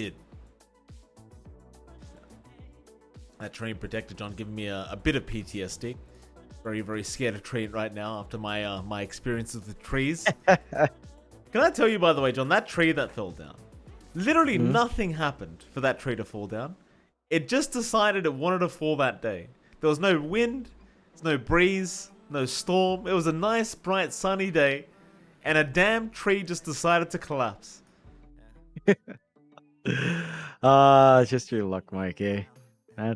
did. That train protector, John, giving me a bit of PTSD. Very, very scared of train right now after my my experiences with trees. Can I tell you, by the way, John, that tree that fell down, literally nothing happened for that tree to fall down. It just decided it wanted to fall that day. There was no wind, there's no breeze, no storm. It was a nice, bright, sunny day, and a damn tree just decided to collapse. Just your luck, Mike, eh?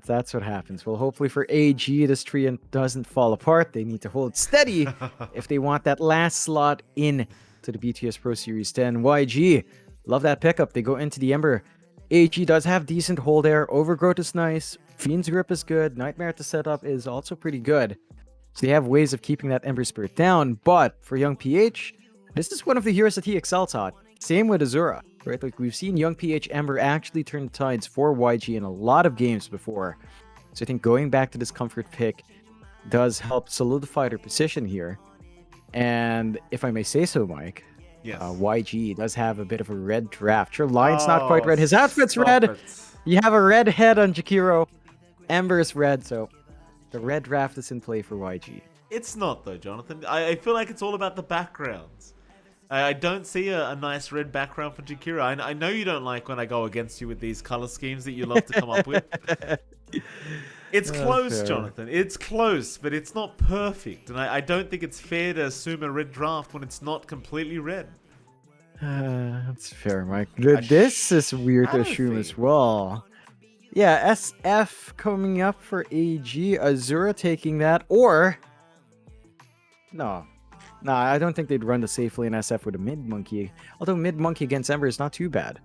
That's what happens. Well, hopefully for AG, this tree doesn't fall apart. They need to hold steady if they want that last slot in to the BTS Pro Series 10. YG, love that pickup. They go into the Ember. AG does have decent hold air. Overgrowth is nice. Fiend's Grip is good. Nightmare to set up is also pretty good. So they have ways of keeping that Ember Spirit down. But for Young PH, this is one of the heroes that he excels at. Same with Azura, right? Like we've seen Young PH Ember actually turn the tides for YG in a lot of games before. So I think going back to this comfort pick does help solidify their position here. And if I may say so, Mike, Yes. YG does have a bit of a red draft. Sure, Lion's not quite red. His outfit's red. You have a red head on Jakiro. Ember is red, so the red draft is in play for YG. It's not, though, Jonathan. I feel like it's all about the backgrounds. I don't see a nice red background for Jakiro. I know you don't like when I go against you with these color schemes that you love to come up with. It's close, fair. Jonathan. It's close, but it's not perfect. And I don't think it's fair to assume a red draft when it's not completely red. That's fair, Mike. This is weird to assume as well. Yeah, SF coming up for AG. Azura taking that, or... No, I don't think they'd run the safe lane SF with a mid-monkey. Although mid-monkey against Ember is not too bad.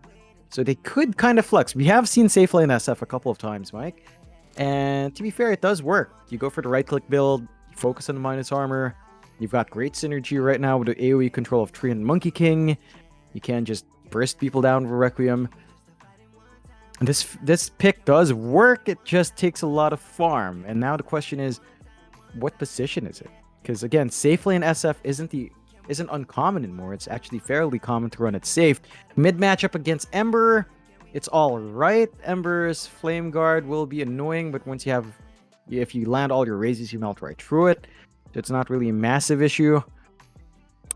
So they could kind of flex. We have seen safe lane SF a couple of times, Mike. And to be fair, it does work. You go for the right-click build, you focus on the minus armor. You've got great synergy right now with the AoE control of Tree and Monkey King. You can just burst people down with Requiem. And this pick does work, it just takes a lot of farm. And now the question is, what position is it? Because again, safe lane SF isn't uncommon anymore. It's actually fairly common to run it safe. Mid matchup against Ember, it's all right. Ember's Flame Guard will be annoying, but if you land all your raises, you melt right through it. So it's not really a massive issue.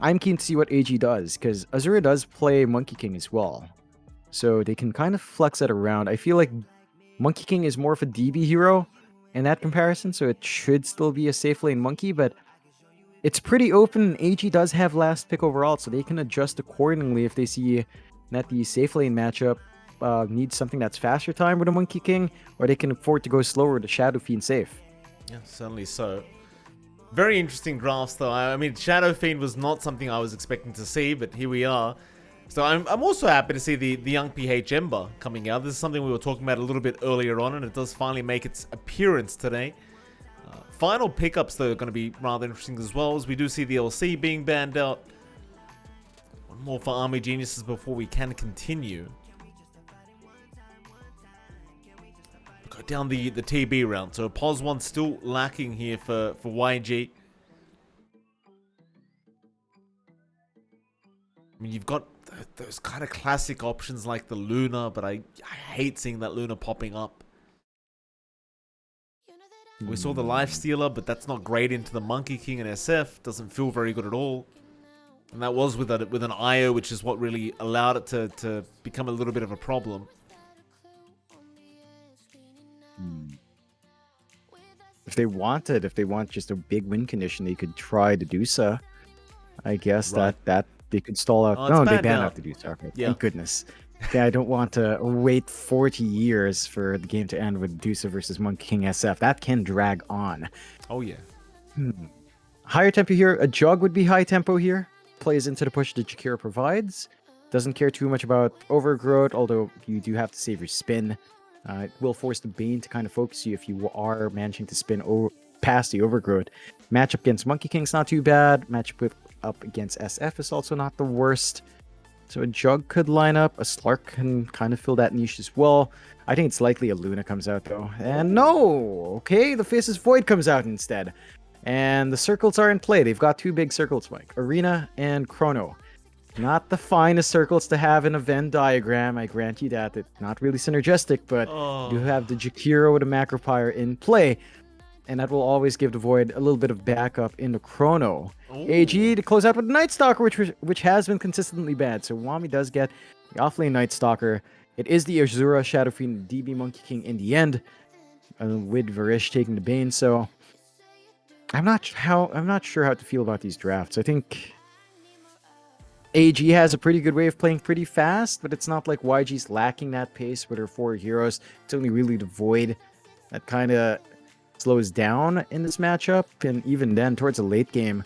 I'm keen to see what AG does, because Azura does play Monkey King as well. So they can kind of flex it around. I feel like Monkey King is more of a DB hero in that comparison, so it should still be a safe lane Monkey, but it's pretty open. AG does have last pick overall, so they can adjust accordingly if they see that the safe lane matchup needs something that's faster time with a Monkey King, or they can afford to go slower with a Shadow Fiend safe. Yeah, certainly so. Very interesting drafts, though. I mean, Shadow Fiend was not something I was expecting to see, but here we are. So I'm also happy to see the Young PH Ember coming out. This is something we were talking about a little bit earlier on, and it does finally make its appearance today. Final pickups, though, are going to be rather interesting as well, as we do see the LC being banned out. One more for Army Geniuses before we can continue. Go down the TB round. So POS 1 still lacking here for YG. I mean, you've got those kind of classic options like the Luna, but I hate seeing that Luna popping up. We saw the Life Stealer, but that's not great into the Monkey King and SF. Doesn't feel very good at all. And that was with an IO, which is what really allowed it to become a little bit of a problem. If they want just a big win condition, they could try to do so. I guess Right. that they could stall out. Oh, it's No, they banned ban out. out the do so. Okay, Yeah. thank goodness. Okay, I don't want to wait 40 years for the game to end with Dusa versus Monkey King SF. That can drag on. Oh, yeah. Higher tempo here. A Jug would be high tempo here. Plays into the push that Jakiro provides. Doesn't care too much about Overgrowth, although you do have to save your spin. It will force the Bane to kind of focus you if you are managing to spin past the Overgrowth. Matchup against Monkey King's not too bad. Matchup up against SF is also not the worst. So a Jug could line up. A Slark can kind of fill that niche as well. I think it's likely a Luna comes out, though. And no! Okay, the Faceless Void comes out instead. And the circles are in play. They've got two big circles, Mike. Arena and Chrono. Not the finest circles to have in a Venn diagram, I grant you that. It's not really synergistic, but you have the Jakiro with a Macropyre in play, and that will always give the Void a little bit of backup in the Chrono. Ooh. AG to close out with Night Stalker, which has been consistently bad. So Wami does get the offlane Night Stalker. It is the Azura Shadow Fiend DB Monkey King in the end, with Varish taking the Bane. So I'm not sure how to feel about these drafts. I think AG has a pretty good way of playing pretty fast, but it's not like YG's lacking that pace with her 4 heroes. It's only really the Void that kind of slows down in this matchup, and even then, towards the late game,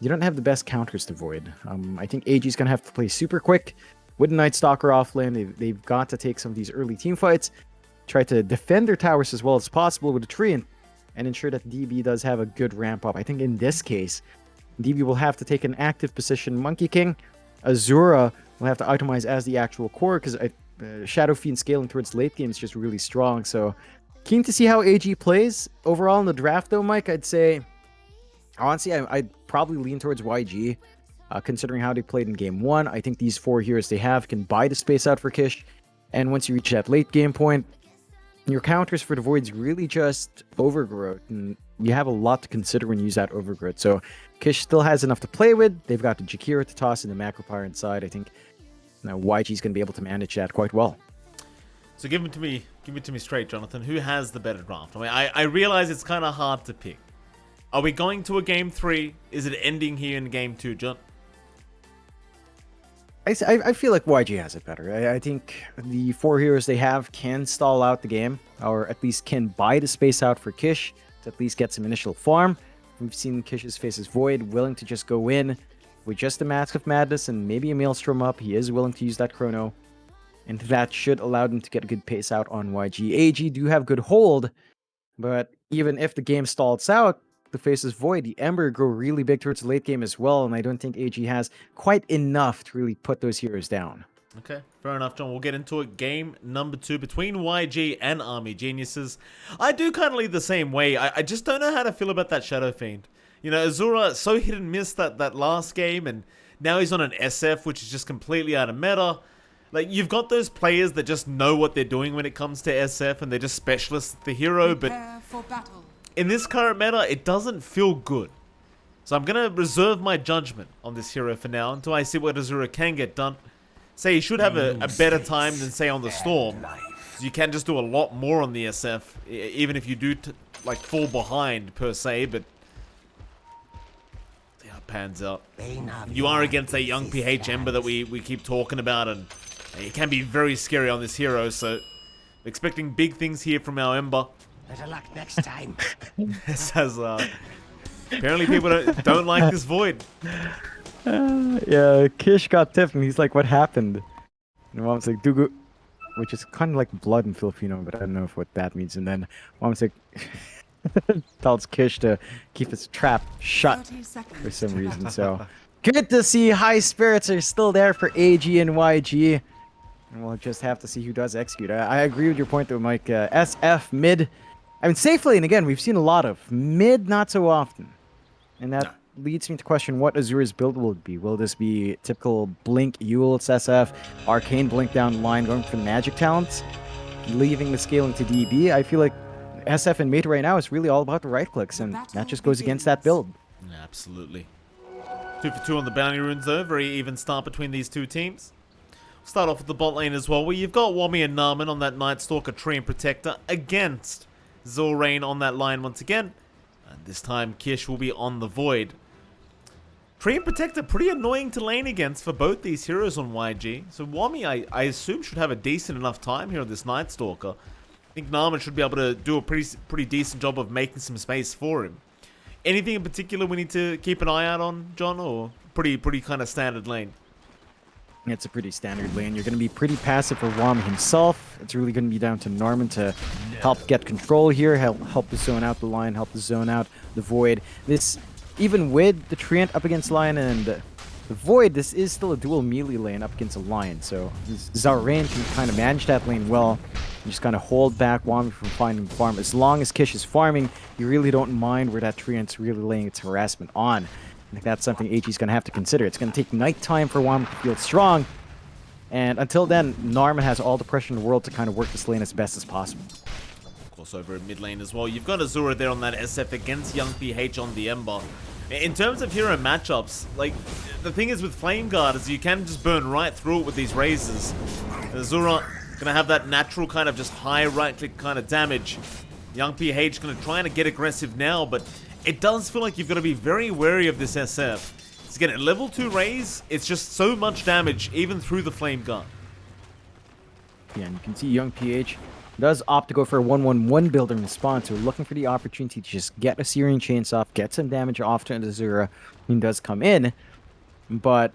you don't have the best counters to Void. I think AG's going to have to play super quick with Night Stalker offlane. They've got to take some of these early team fights, try to defend their towers as well as possible with a tree, and ensure that DB does have a good ramp up. I think in this case, DB will have to take an active position Monkey King. Azura will have to itemize as the actual core, because Shadow Fiend scaling towards late game is just really strong. So keen to see how AG plays. Overall in the draft though, Mike, I'd say, honestly, I'd probably lean towards YG, considering how they played in game 1. I think these 4 heroes they have can buy the space out for Kish, and once you reach that late game point, your counters for the Void's really just Overgrowth, and you have a lot to consider when you use that Overgrowth. So Kish still has enough to play with. They've got the Jakiro to toss in the Macropyre inside. I think YG's going to be able to manage that quite well. So give it to me straight, Jonathan. Who has the better draft? I mean, I realize it's kind of hard to pick. Are we going to a game 3? Is it ending here in game 2, John? I feel like YG has it better. I think the 4 heroes they have can stall out the game, or at least can buy the space out for Kish to at least get some initial farm. We've seen Kish's faces Void willing to just go in with just a Mask of Madness and maybe a Maelstrom up. He is willing to use that Chrono, and that should allow them to get a good pace out on YG. AG do have good hold, but even if the game stalls out, the faces Void, the Ember grow really big towards the late game as well, and I don't think AG has quite enough to really put those heroes down. Okay, fair enough, John. We'll get into it. Game number 2 between YG and Army Geniuses. I do kind of lead the same way. I just don't know how to feel about that Shadow Fiend. You know, Azura, so hit and miss that last game, and now he's on an SF, which is just completely out of meta. Like, you've got those players that just know what they're doing when it comes to SF, and they're just specialists at the hero, but in this current meta, it doesn't feel good. So I'm going to reserve my judgment on this hero for now until I see what Azura can get done. Say he should have a better time than, say, on the Storm. So you can just do a lot more on the SF, even if you do, like, fall behind, per se, but see how it pans out. You are against a young PH Ember that we keep talking about, and it can be very scary on this hero, so expecting big things here from our Ember. Better luck next time. Says, apparently people don't like this Void. Yeah, Kish got tipped and he's like, what happened? And Mom's like, Dugu, which is kind of like blood in Filipino, but I don't know what that means. And then Mom's like, tells Kish to keep his trap shut for some reason. So good to see high spirits are still there for AG and YG. And we'll just have to see who does execute. I agree with your point though, Mike. SF, mid. I mean, safe lane, again, we've seen a lot of. Mid, not so often. And that leads me to question what Azura's build will be. Will this be typical Blink, Eul's SF, Arcane Blink down the line, going for the magic talents, leaving the scaling to DB? I feel like SF and mid right now is really all about the right clicks, and that just goes against that build. Absolutely. 2 for 2 on the bounty runes though. Very even start between these two teams. Start off with the bot lane as well, where you've got Wami and Narman on that Night Stalker Tree and Protector against Zorain on that line once again. And this time Kish will be on the Void. Tree and Protector pretty annoying to lane against for both these heroes on YG. So Wami, I assume, should have a decent enough time here on this Night Stalker. I think Narman should be able to do a pretty decent job of making some space for him. Anything in particular we need to keep an eye out on, John, or pretty kind of standard lane? It's a pretty standard lane. You're going to be pretty passive for Wami himself. It's really going to be down to Norman to help get control here, help the zone out the line, help the zone out the Void. This, even with the Treant up against Lion and the Void, this is still a dual melee lane up against a Lion. So Zorain can kind of manage that lane well. You just kind of hold back Wami from finding the farm. As long as Kish is farming, you really don't mind where that Treant's really laying its harassment on. I think that's something AG's going to have to consider. It's going to take nighttime for Wom to feel strong. And until then, Narman has all the pressure in the world to kind of work this lane as best as possible. Of course, over in mid lane as well. You've got Azura there on that SF against Young PH on the Ember. In terms of hero matchups, like, the thing is with Flame Guard is you can just burn right through it with these razors. Azura gonna have that natural kind of just high right click kind of damage. Young PH gonna try and get aggressive now, but it does feel like you've got to be very wary of this SF. It's again at level 2 raise, it's just so much damage even through the Flame Guard. Yeah, and you can see Young PH does opt to go for a 1-1-1 build in response. So we're looking for the opportunity to just get a Syrian Chains off, get some damage off to Azura. He does come in, but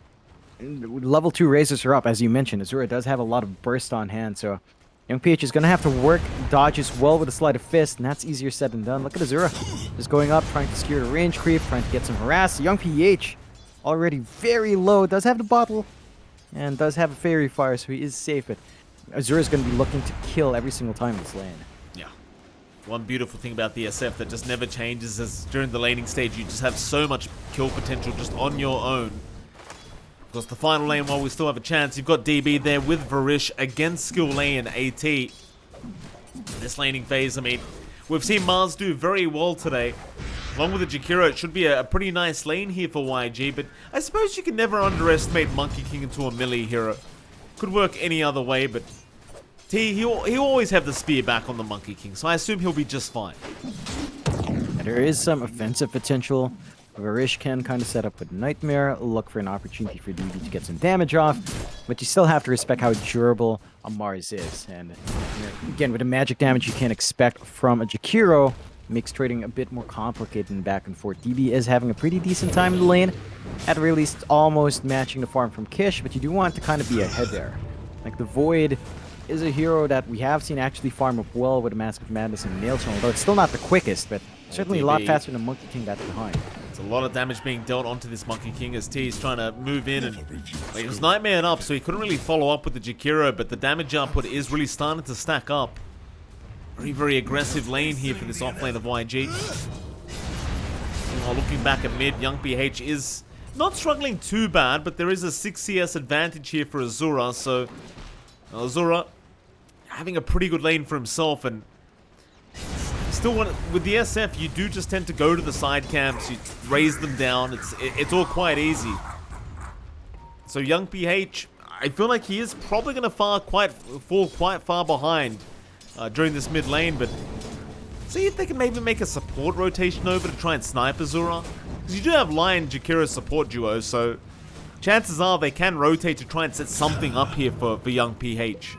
level 2 razors are up, as you mentioned. Azura does have a lot of burst on hand, so Young PH is going to have to work dodges well with a sleight of fist, and that's easier said than done. Look at Azura just going up, trying to secure the range creep, trying to get some harass. Young PH already very low, does have the bottle, and does have a fairy fire, so he is safe, but Azura is going to be looking to kill every single time in this lane. Yeah. One beautiful thing about the SF that just never changes is during the laning stage, you just have so much kill potential just on your own. Of course, the final lane, while we still have a chance, you've got DB there with Varish against Skill Lane AT. This laning phase, I mean, we've seen Mars do very well today. Along with the Jakiro, it should be a pretty nice lane here for YG, but I suppose you can never underestimate Monkey King into a melee hero. Could work any other way, but T, he'll always have the spear back on the Monkey King, so I assume he'll be just fine. And there is some offensive potential. Varish can kind of set up with Nightmare, look for an opportunity for DB to get some damage off, but you still have to respect how durable a Mars is. And again, with the magic damage you can expect from a Jakiro, makes trading a bit more complicated and back and forth. DB is having a pretty decent time in the lane, at the very least almost matching the farm from Kish, but you do want to kind of be ahead there. Like, the Void is a hero that we have seen actually farm up well with a Mask of Madness and Nail Channel, although it's still not the quickest, but certainly a lot faster than Monkey King that's behind. There's a lot of damage being dealt onto this Monkey King as T is trying to move in, and like, it was Nightmare up, so he couldn't really follow up with the Jakiro, but the damage output is really starting to stack up. Very, very aggressive lane here for this offlane of YG. While looking back at mid, Young PH is not struggling too bad, but there is a 6 CS advantage here for Azura, so Azura having a pretty good lane for himself, and still with the SF, you do just tend to go to the side camps, you raise them down, it's all quite easy. So Young PH, I feel like he is probably going to fall quite far behind during this mid lane, but see if they can maybe make a support rotation over to try and snipe Azura. Because you do have Lion Jakiro support duo, so chances are they can rotate to try and set something up here for Young PH.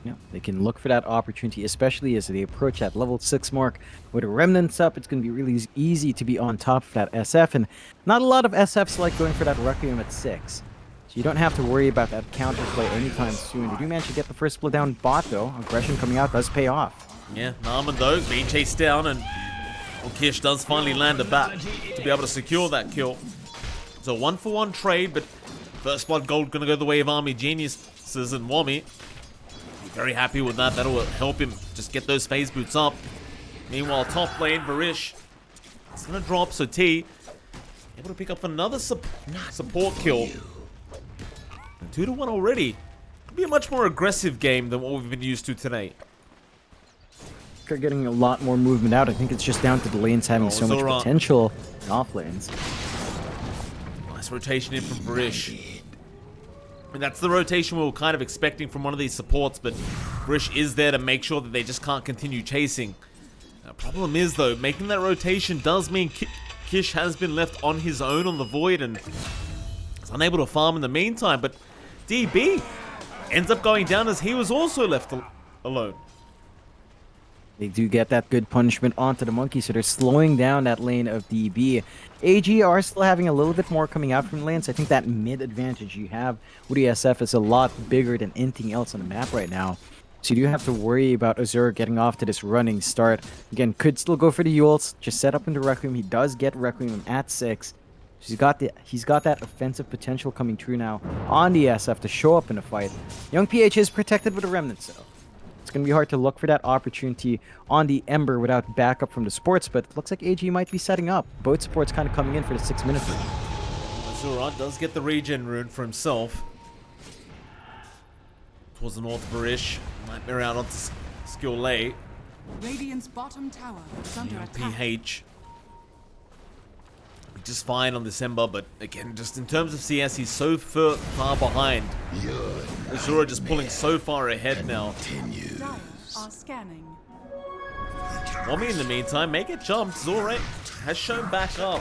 Yeah, they can look for that opportunity, especially as they approach that level 6 mark. With Remnants up, it's going to be really easy to be on top of that SF, and not a lot of SFs like going for that Requiem at 6. So you don't have to worry about that counterplay anytime soon. They do manage to get the first split down bot, though. Aggression coming out does pay off. Yeah, Narman, though, being chased down, and Kish does finally land a bat to be able to secure that kill. So 1-for-1 trade, but first blood gold going to go the way of Army Geniuses and Wommy. Very happy with that. That'll help him just get those phase boots up. Meanwhile, top lane, Varish, it's going to drop, so T able to pick up another support kill. 2-1 already. Could be a much more aggressive game than what we've been used to today. They're getting a lot more movement out. I think it's just down to the lanes having so much potential in off lanes. Nice rotation in from Varish. And that's the rotation we were kind of expecting from one of these supports, but Varish is there to make sure that they just can't continue chasing. The problem is, though, making that rotation does mean Kish has been left on his own on the Void and is unable to farm in the meantime, but DB ends up going down as he was also left alone. They do get that good punishment onto the monkey, so they're slowing down that lane of DB. AG are still having a little bit more coming out from lanes. I think that mid advantage you have with ESF is a lot bigger than anything else on the map right now. So you do have to worry about Azura getting off to this running start. Again, could still go for the Yules, just set up into Requiem. He does get Requiem at 6. He's got that offensive potential coming true now on the SF to show up in a fight. Young PH is protected with a Remnant, though. It's going to be hard to look for that opportunity on the Ember without backup from the supports, but it looks like AG might be setting up. Both supports kind of coming in for the 6-minute rune. Azura does get the regen rune for himself. Towards the north of Arish. Nightmare out onto skill late. Radiant's bottom tower is under attack. PH. Just fine on this Ember, but again, just in terms of CS, he's so far behind. Azura just pulling so far ahead now. Dire are scanning. Wommy in the meantime, make it jump. Zorate has shown back up.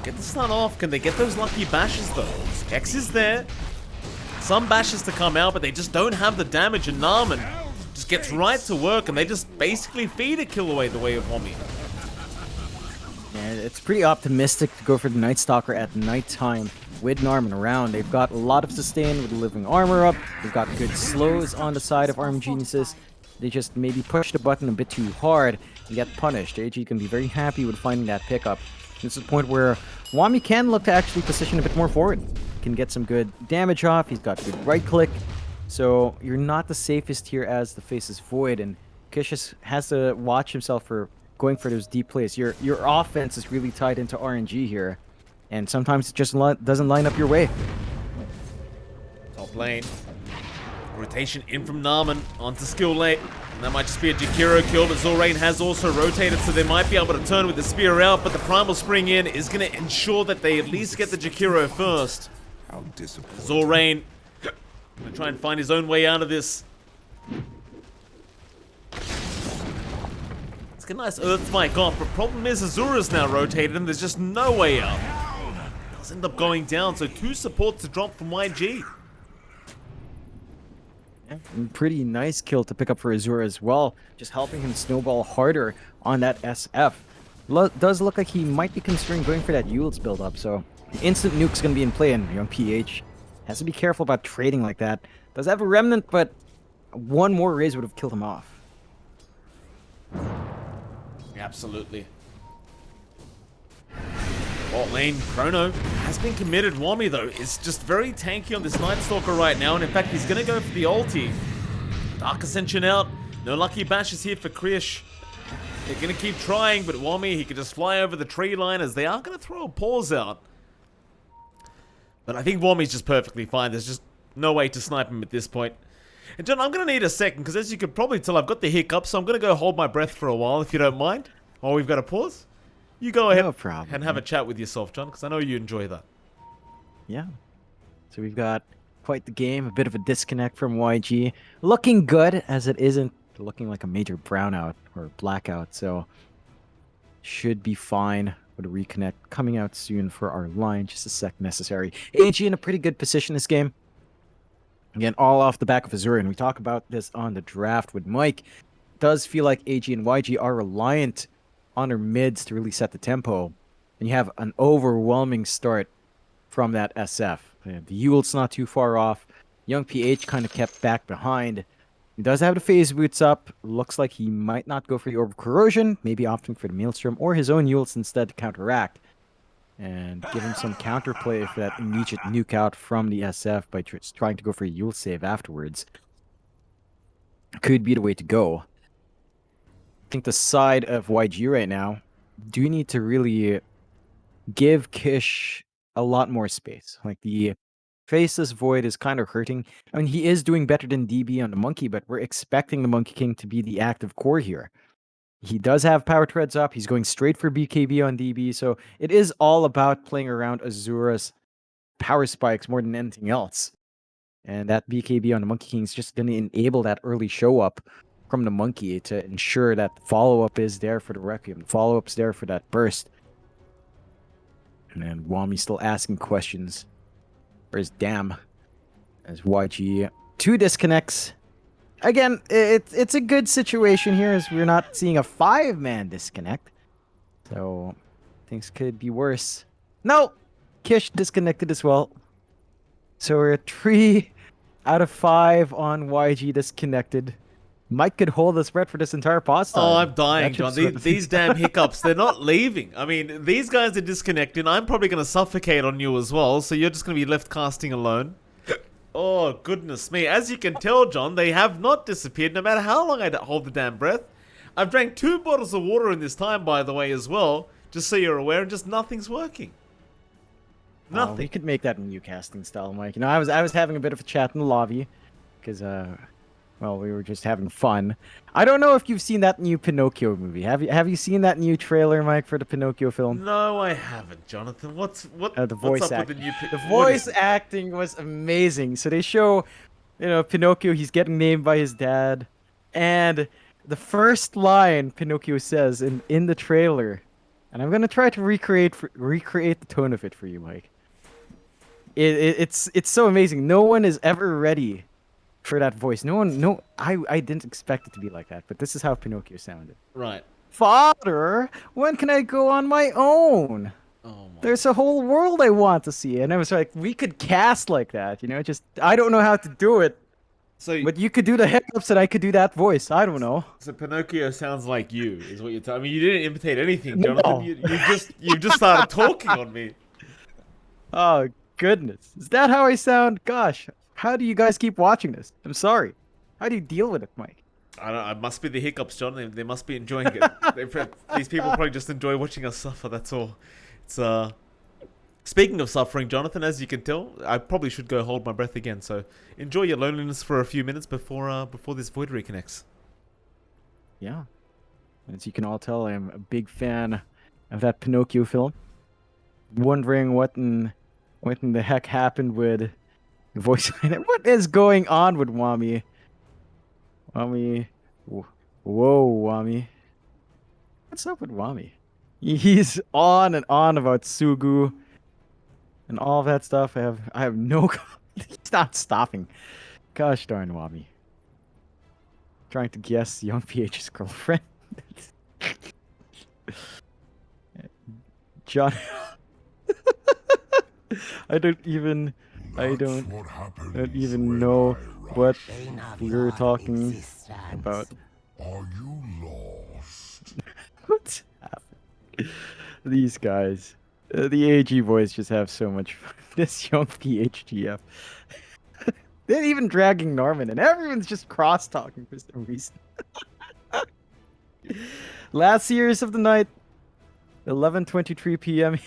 Get the stun off. Can they get those lucky bashes though? X is there. Some bashes to come out, but they just don't have the damage, and Narman just gets right to work, and they just basically feed a kill away the way of Wommy. And it's pretty optimistic to go for the Night Stalker at nighttime with Narman around. They've got a lot of sustain with the living armor up. They've got good slows on the side of Arm Geniuses. They just maybe push the button a bit too hard and get punished. AG can be very happy with finding that pickup. This is the point where Wommy can look to actually position a bit more forward. Can get some good damage off. He's got good right click. So you're not the safest here as the face is void, and Kish has to watch himself for going for those deep plays. Your offense is really tied into RNG here, and sometimes it just doesn't line up your way. Top lane. Rotation in from Narman onto skill late. And that might just be a Jakiro kill, but Zorain has also rotated, so they might be able to turn with the spear out, but the Primal Spring in is going to ensure that they at least get the Jakiro first. How disappointing. Zorain going to try and find his own way out of this. Let's get a nice Earth Spike off, but problem is Azura's now rotated and there's just no way out. Does end up going down, so 2 supports to drop from YG. Pretty nice kill to pick up for Azura as well, just helping him snowball harder on that SF. Does look like he might be considering going for that Eul's build up, so instant nuke's gonna be in play, and young PH has to be careful about trading like that. Does have a remnant, but one more raise would have killed him off. Absolutely. Bot lane, Chrono has been committed. Wommy, though, is just very tanky on this Night Stalker right now, and in fact, he's going to go for the ulti. Dark Ascension out. No lucky bashes here for Krish. They're going to keep trying, but Wommy, he can just fly over the tree line as they are going to throw a pause out. But I think Wommy's just perfectly fine. There's just no way to snipe him at this point. And John, I'm going to need a second, because as you could probably tell, I've got the hiccups, so I'm going to go hold my breath for a while, if you don't mind, while we've got a pause. You go ahead and have a chat with yourself, John, because I know you enjoy that. Yeah. So we've got quite the game, a bit of a disconnect from YG. Looking good, as it isn't looking like a major brownout or blackout, so should be fine with a reconnect coming out soon for our line. Just a sec necessary. AG in a pretty good position this game. Again, all off the back of Azura, and we talk about this on the draft with Mike. It does feel like AG and YG are reliant on their mids to really set the tempo, and you have an overwhelming start from that SF. The Eul's not too far off. Young PH kind of kept back behind. He does have the phase boots up. Looks like he might not go for the Orb of Corrosion, maybe opting for the Maelstrom or his own Eul's instead to counteract and give him some counterplay for that immediate nuke out from the SF by trying to go for a Eul save afterwards. Could be the way to go. I think the side of YG right now do need to really give Kish a lot more space. Like the Faceless Void is kind of hurting. I mean, he is doing better than DB on the Monkey, but we're expecting the Monkey King to be the active core here. He does have power treads up. He's going straight for BKB on DB. So it is all about playing around Azura's power spikes more than anything else. And that BKB on the Monkey King is just going to enable that early show up from the Monkey to ensure that follow-up is there for the Requiem. Follow-up's there for that burst. And then Wommy still asking questions. Where's Damn? As YG 2 disconnects. Again, it's a good situation here as we're not seeing a 5-man disconnect. So things could be worse. No! Kish disconnected as well. So we're at 3 out of 5 on YG disconnected. Mike could hold the spread for this entire pause time. Oh, I'm dying, John. These damn hiccups, they're not leaving. I mean, these guys are disconnecting. I'm probably going to suffocate on you as well, so you're just going to be left casting alone. Oh, goodness me. As you can tell, John, they have not disappeared no matter how long I hold the damn breath. I've drank 2 bottles of water in this time, by the way, as well. Just so you're aware, and just nothing's working. Nothing. We could make that a new casting style, Mike. You know, I was having a bit of a chat in the lobby, because well, we were just having fun. I don't know if you've seen that new Pinocchio movie. Have you seen that new trailer, Mike, for the Pinocchio film? No, I haven't, Jonathan. What's The voice what's up acting. with the new? The voice acting was amazing. So they show, you know, Pinocchio. He's getting named by his dad, and the first line Pinocchio says in the trailer, and I'm gonna try to recreate the tone of it for you, Mike. It's so amazing. No one is ever ready for that voice. I didn't expect it to be like that, but this is how Pinocchio sounded. Right. Father, when can I go on my own? Oh my. There's a whole world I want to see. And I was like, we could cast like that, you know, just, I don't know how to do it, So, but you could do the hiccups and I could do that voice. I don't know. so Pinocchio sounds like you, is what you're telling me. You didn't imitate anything, No. Jonathan. You just started talking on me. Oh, goodness. Is that how I sound? Gosh, how do you guys keep watching this? I'm sorry. How do you deal with it, Mike? I don't. It must be the hiccups, John. They must be enjoying it. These people probably just enjoy watching us suffer. That's all. It's Speaking of suffering, Jonathan, as you can tell, I probably should go hold my breath again. So enjoy your loneliness for a few minutes before this void reconnects. Yeah. As you can all tell, I am a big fan of that Pinocchio film. Wondering what in the heck happened with the voice. What is going on with Wami? Wami. Whoa, Wami. What's up with Wami? He's on and on about Sugu and all that stuff. I have no. He's not stopping. Gosh darn, Wami. Trying to guess Young PH's girlfriend. John. I don't even know what we were talking about. Are you lost? What's happening? These guys. The AG boys just have so much fun. This Young PHGF. They're even dragging Norman, and everyone's just cross-talking for some reason. Last series of the night, 11:23 p.m.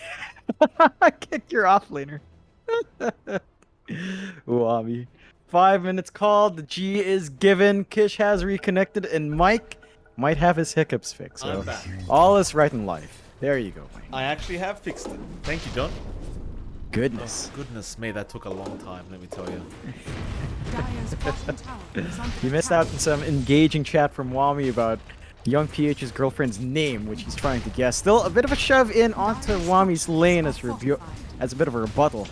Kick your off laner. Wabi. 5 minutes called. The G is given. Kish has reconnected, and Mike might have his hiccups fixed. So I'm back. all is right in life. There you go, Mike. I actually have fixed it. Thank you, John. Goodness. Oh, goodness me, that took a long time. Let me tell you. Dire's bottom tower is under You missed attack. out on some engaging chat from Wami about Young PH's girlfriend's name, which he's trying to guess. Still a bit of a shove in onto Wami's lane as a bit of a rebuttal.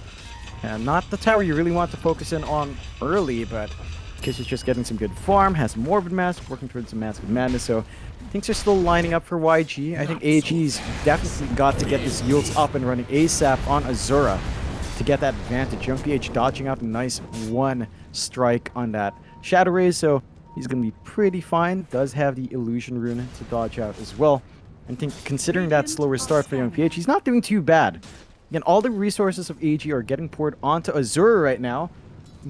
And not the tower you really want to focus in on early, but Kish is just getting some good farm, has Morbid Mask, working towards some Mask of Madness, so things are still lining up for YG. I think AG's definitely got to get his yields up and running ASAP on Azura to get that advantage. Young PH dodging out a nice one strike on that Shadow Rays, so he's going to be pretty fine. Does have the Illusion Rune to dodge out as well. I think considering that slower start for Young PH, he's not doing too bad. Again, all the resources of AG are getting poured onto Azura right now,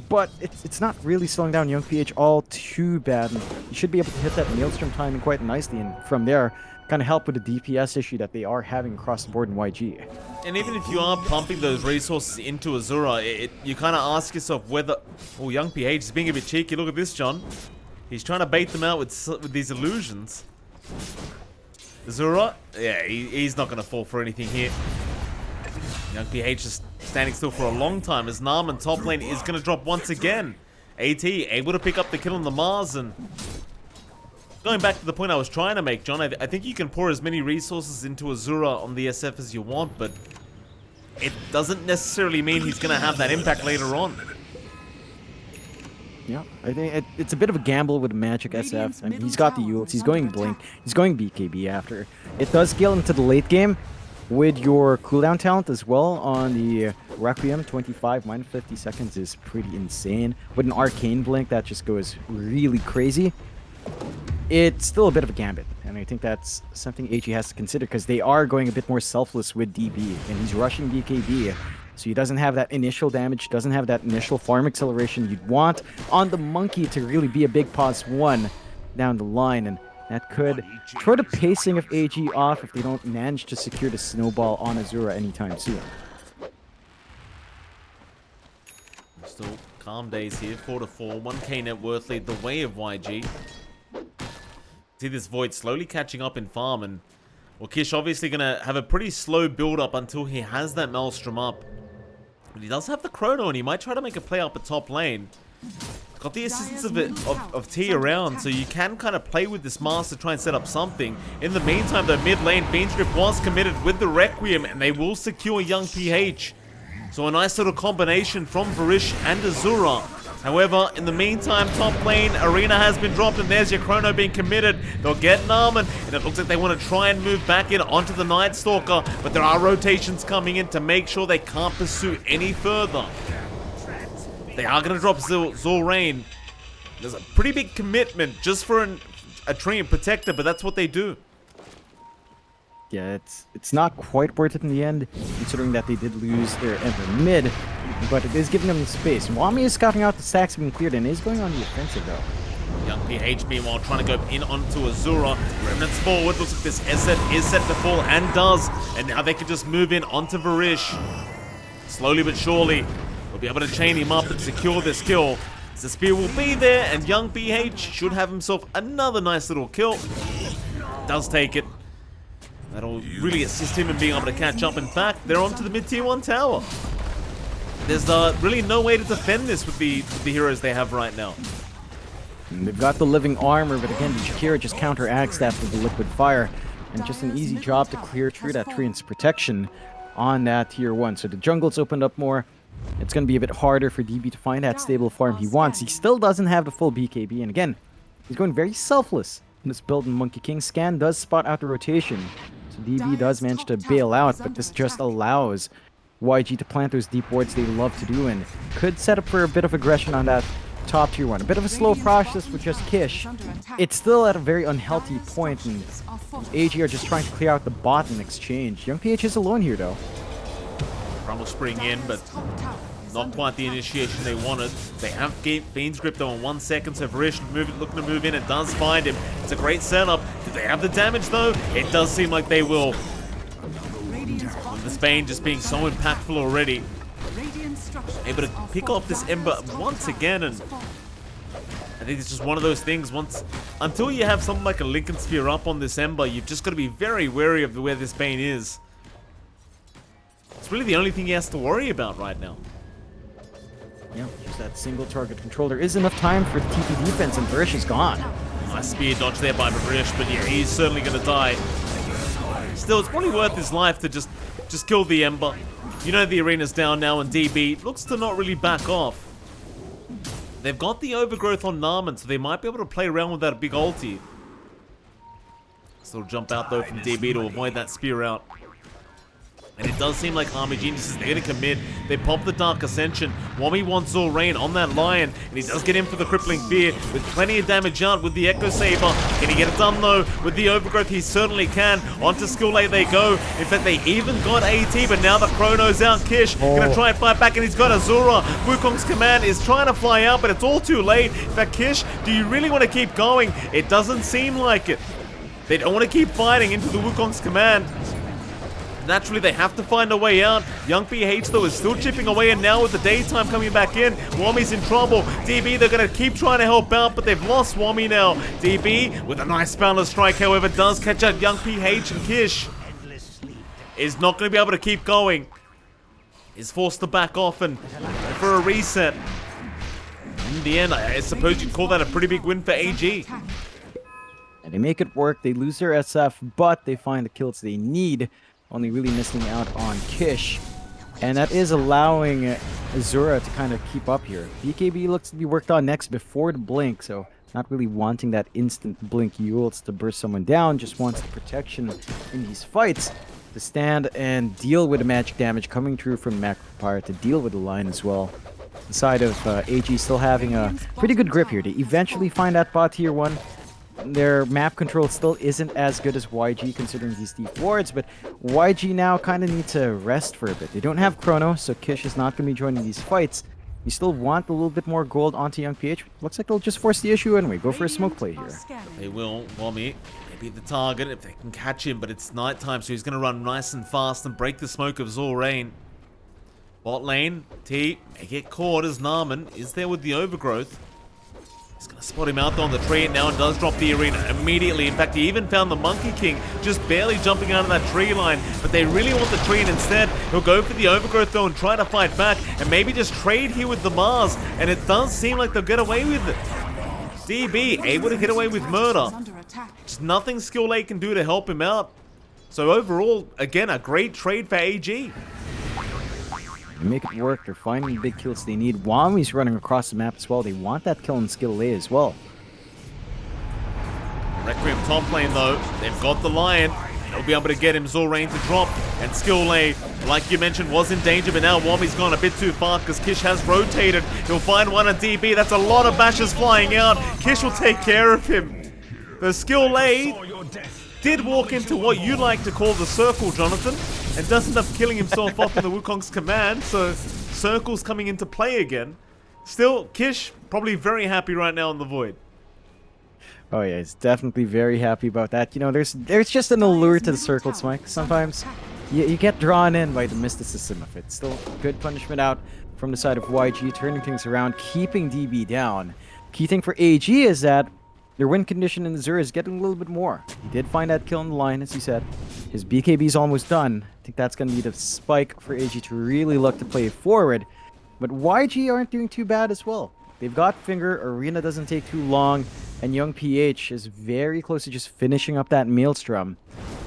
but it's not really slowing down Young PH all too bad. And you should be able to hit that Maelstrom timing quite nicely, and from there, kind of help with the DPS issue that they are having across the board in YG. And even if you are pumping those resources into Azura, you kind of ask yourself whether... Oh, Young PH is being a bit cheeky. Look at this, John. He's trying to bait them out with these illusions. Azura? Yeah, he's not going to fall for anything here. Young PH is standing still for a long time as Narman top lane is going to drop once again. AT able to pick up the kill on the Mars, and going back to the point I was trying to make, John, I think you can pour as many resources into Azura on the SF as you want, but it doesn't necessarily mean he's going to have that impact later on. Yeah, I think it's a bit of a gamble with Magic SF. I mean, he's got the ults, he's going Blink, he's going BKB after. It does scale into the late game with your cooldown talent as well on the Requiem. 25 minus 50 seconds is pretty insane. With an Arcane Blink, that just goes really crazy. It's still a bit of a gambit, and I think that's something AG has to consider because they are going a bit more selfless with DB, and he's rushing BKB. So he doesn't have that initial damage, doesn't have that initial farm acceleration you'd want on the monkey to really be a big +1 down the line. And that could throw the pacing of AG off if they don't manage to secure the snowball on Azura anytime soon. Still calm days here. 4-4. 1k net worth lead the way of YG. See this Void slowly catching up in farm, and well, Kish obviously going to have a pretty slow build-up until he has that Maelstrom up. But he does have the Chrono, and he might try to make a play up at top lane. Got the assistance of T around, so you can kind of play with this Master, try and set up something. In the meantime, though, mid lane, Fiend's Grip was committed with the Requiem, and they will secure young PH. So a nice little combination from Varish and Azura. However, in the meantime, top lane, Arena has been dropped, and there's your Chrono being committed. They'll get Narman, and it looks like they want to try and move back in onto the Night Stalker, but there are rotations coming in to make sure they can't pursue any further. They are going to drop Zorain. There's a pretty big commitment just for a Treant Protector, but that's what they do. Yeah, it's not quite worth it in the end, considering that they did lose their Ember mid, but it is giving them the space. Wami is scouting out the stacks being cleared and is going on the offensive though. Young PH meanwhile trying to go in onto Azura. Remnants forward, looks like this S set is set to fall and does, and now they can just move in onto Varish. Slowly but surely, they'll be able to chain him up and secure this kill. The spear will be there, and young PH should have himself another nice little kill. Does take it. That'll really assist him in being able to catch up. In fact, they're onto the mid-tier 1 tower. There's really no way to defend this with the heroes they have right now. And they've got the living armor, but again, the Shakira just counteracts that with the liquid fire. And just an easy job to clear through that Treant's protection on that tier 1. So the jungle's opened up more. It's going to be a bit harder for DB to find that stable farm he wants. He still doesn't have the full BKB. And again, he's going very selfless in this build. And Monkey King Scan does spot out the rotation. So DB does manage to bail out, but this just allows YG to plant those deep wards they love to do, and could set up for a bit of aggression on that top tier 1. A bit of a slow process with just Kish. It's still at a very unhealthy point, and AG are just trying to clear out the bot in exchange. Young PH is alone here though. Rumble spring in, but not quite the initiation they wanted. They have Fiend's Grip though in 1 second, so Varish looking to move in and does find him. It's a great setup. Do they have the damage though? It does seem like they will. The Spain just being so impactful already. Able to pick off this Ember once again, and I think it's just one of those things. Until you have something like a Lincoln Sphere up on this Ember, you've just got to be very wary of where this Bane is. It's really the only thing he has to worry about right now. Yeah, just that single target control. There is enough time for the TP defense, and Varish is gone. Nice spear dodge there by Varish, but yeah, he's certainly going to die. Still, it's probably worth his life to just kill the Ember. You know the arena's down now, and DB looks to not really back off. They've got the overgrowth on Narman, so they might be able to play around with that big ulti. Still jump out though from DB to avoid that spear out. And it does seem like Army Geniuses, they're going to commit. They pop the Dark Ascension. Wami wants Zorain on that Lion, and he does get in for the Crippling Fear with plenty of damage out with the Echo Saber. Can he get it done though? With the Overgrowth, he certainly can. Onto Skill Lane they go. In fact, they even got AT, but now the Chrono's out. Kish gonna try and fight back, and he's got Azura. Wukong's command is trying to fly out, but it's all too late. In fact, Kish, do you really want to keep going? It doesn't seem like it. They don't want to keep fighting into the Wukong's command. Naturally, they have to find a way out. Young PH, though, is still chipping away, and now with the daytime coming back in, Wami's in trouble. DB, they're going to keep trying to help out, but they've lost Wami now. DB, with a nice boundless strike, however, does catch out Young PH, and Kish is not going to be able to keep going. Is forced to back off and for a reset. In the end, I suppose you'd call that a pretty big win for AG. And they make it work. They lose their SF, but they find the kills they need. Only really missing out on Kish. And that is allowing Azura to kind of keep up here. BKB looks to be worked on next before the blink, so not really wanting that instant blink ults to burst someone down, just wants the protection in these fights to stand and deal with the magic damage coming through from Macropyre, to deal with the line as well. The side of AG still having a pretty good grip here. They eventually find that bot tier 1. their map control still isn't as good as YG considering these deep wards, but YG now kind of need to rest for a bit. They don't have Chrono, so Kish is not going to be joining these fights. You still want a little bit more gold onto Young PH. Looks like they'll just force the issue anyway. Go for a smoke play here. They will. Wommy may be the target if they can catch him, but it's nighttime, so he's going to run nice and fast and break the smoke of Zorain. Bot lane, T may get caught as Narman is there with the overgrowth. He's going to spot him out there on the tree now and does drop the arena immediately. In fact, he even found the Monkey King just barely jumping out of that tree line. But they really want the tree, and instead he'll go for the overgrowth though and try to fight back and maybe just trade here with the Mars. And it does seem like they'll get away with it. DB able to get away with murder. Just nothing Skill 8 can do to help him out. So overall, again, a great trade for AG. They make it work. They're finding the big kills they need. Wami's running across the map as well. They want that kill in skill A as well. Requiem top lane though, they've got the Lion. They'll be able to get him Zorain to drop. And Skill A, like you mentioned, was in danger, but now Wami's gone a bit too far because Kish has rotated. He'll find one on DB. That's a lot of bashes flying out. Kish will take care of him. The Skill A did walk into what you like to call the circle, Jonathan, and does end up killing himself off in the Wukong's command, so circle's coming into play again. Still, Kish probably very happy right now in the Void. Oh yeah, he's definitely very happy about that. You know, there's just an allure to the circles, Mike. Sometimes you get drawn in by the mysticism of it. Still, good punishment out from the side of YG, turning things around, keeping DB down. Key thing for AG is that their win condition in Azure is getting a little bit more. He did find that kill in the line, as he said. His BKB's almost done. I think that's going to be the spike for AG to really look to play forward. But YG aren't doing too bad as well. They've got Finger, Arena doesn't take too long, and Young PH is very close to just finishing up that Maelstrom.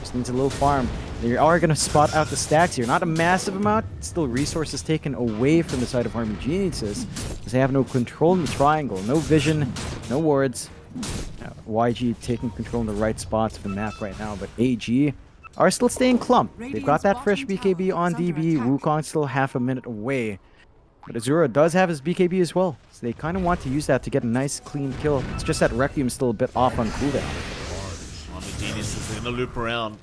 Just needs a little farm. They are going to spot out the stacks here. Not a massive amount, still resources taken away from the side of Army Geniuses, because they have no control in the triangle, no vision, no wards. YG taking control in the right spots of the map right now, but AG are still staying clumped. They've got that fresh BKB on DB. Wukong still half a minute away. But Azura does have his BKB as well, so they kind of want to use that to get a nice clean kill. It's just that Requiem's still a bit off on cooldown. Army Geniuses are going to loop around.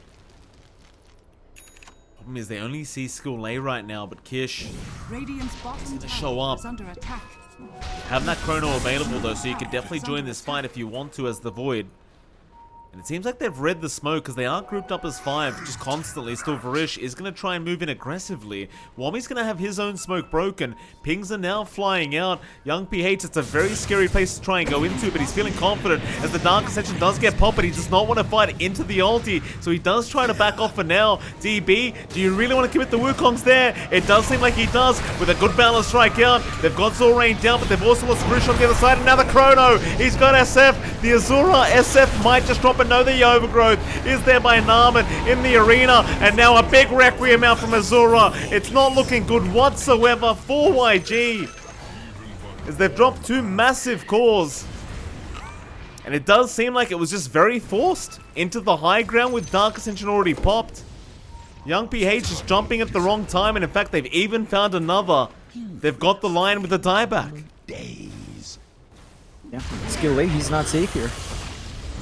Problem is they only see Skill A right now, but Kish is going to show up. Have that Chrono available though, so you can definitely join this fight if you want to as the Void. And it seems like they've read the smoke because they are grouped up as 5 just constantly. Still, Varish is going to try and move in aggressively. Wami's going to have his own smoke broken. Pings are now flying out. Young PH, it's a very scary place to try and go into, but he's feeling confident as the Dark Ascension does get popped, but he does not want to fight into the ulti. So he does try to back off for now. DB, do you really want to commit the Wukong's there? It does seem like he does with a good balance strike out. They've got Zorain down, but they've also lost Varish on the other side. And now the Chrono. He's got SF. The Azura SF might just drop. No, the overgrowth is there by Narman in the arena, and now a big Requiem out from Azura. It's not looking good whatsoever for YG, as they've dropped 2 massive cores, and it does seem like it was just very forced into the high ground with Dark Ascension already popped. Young PH is jumping at the wrong time, and in fact they've even found another. They've got the Lion with the dieback. Yeah, Skill 8, he's not safe here.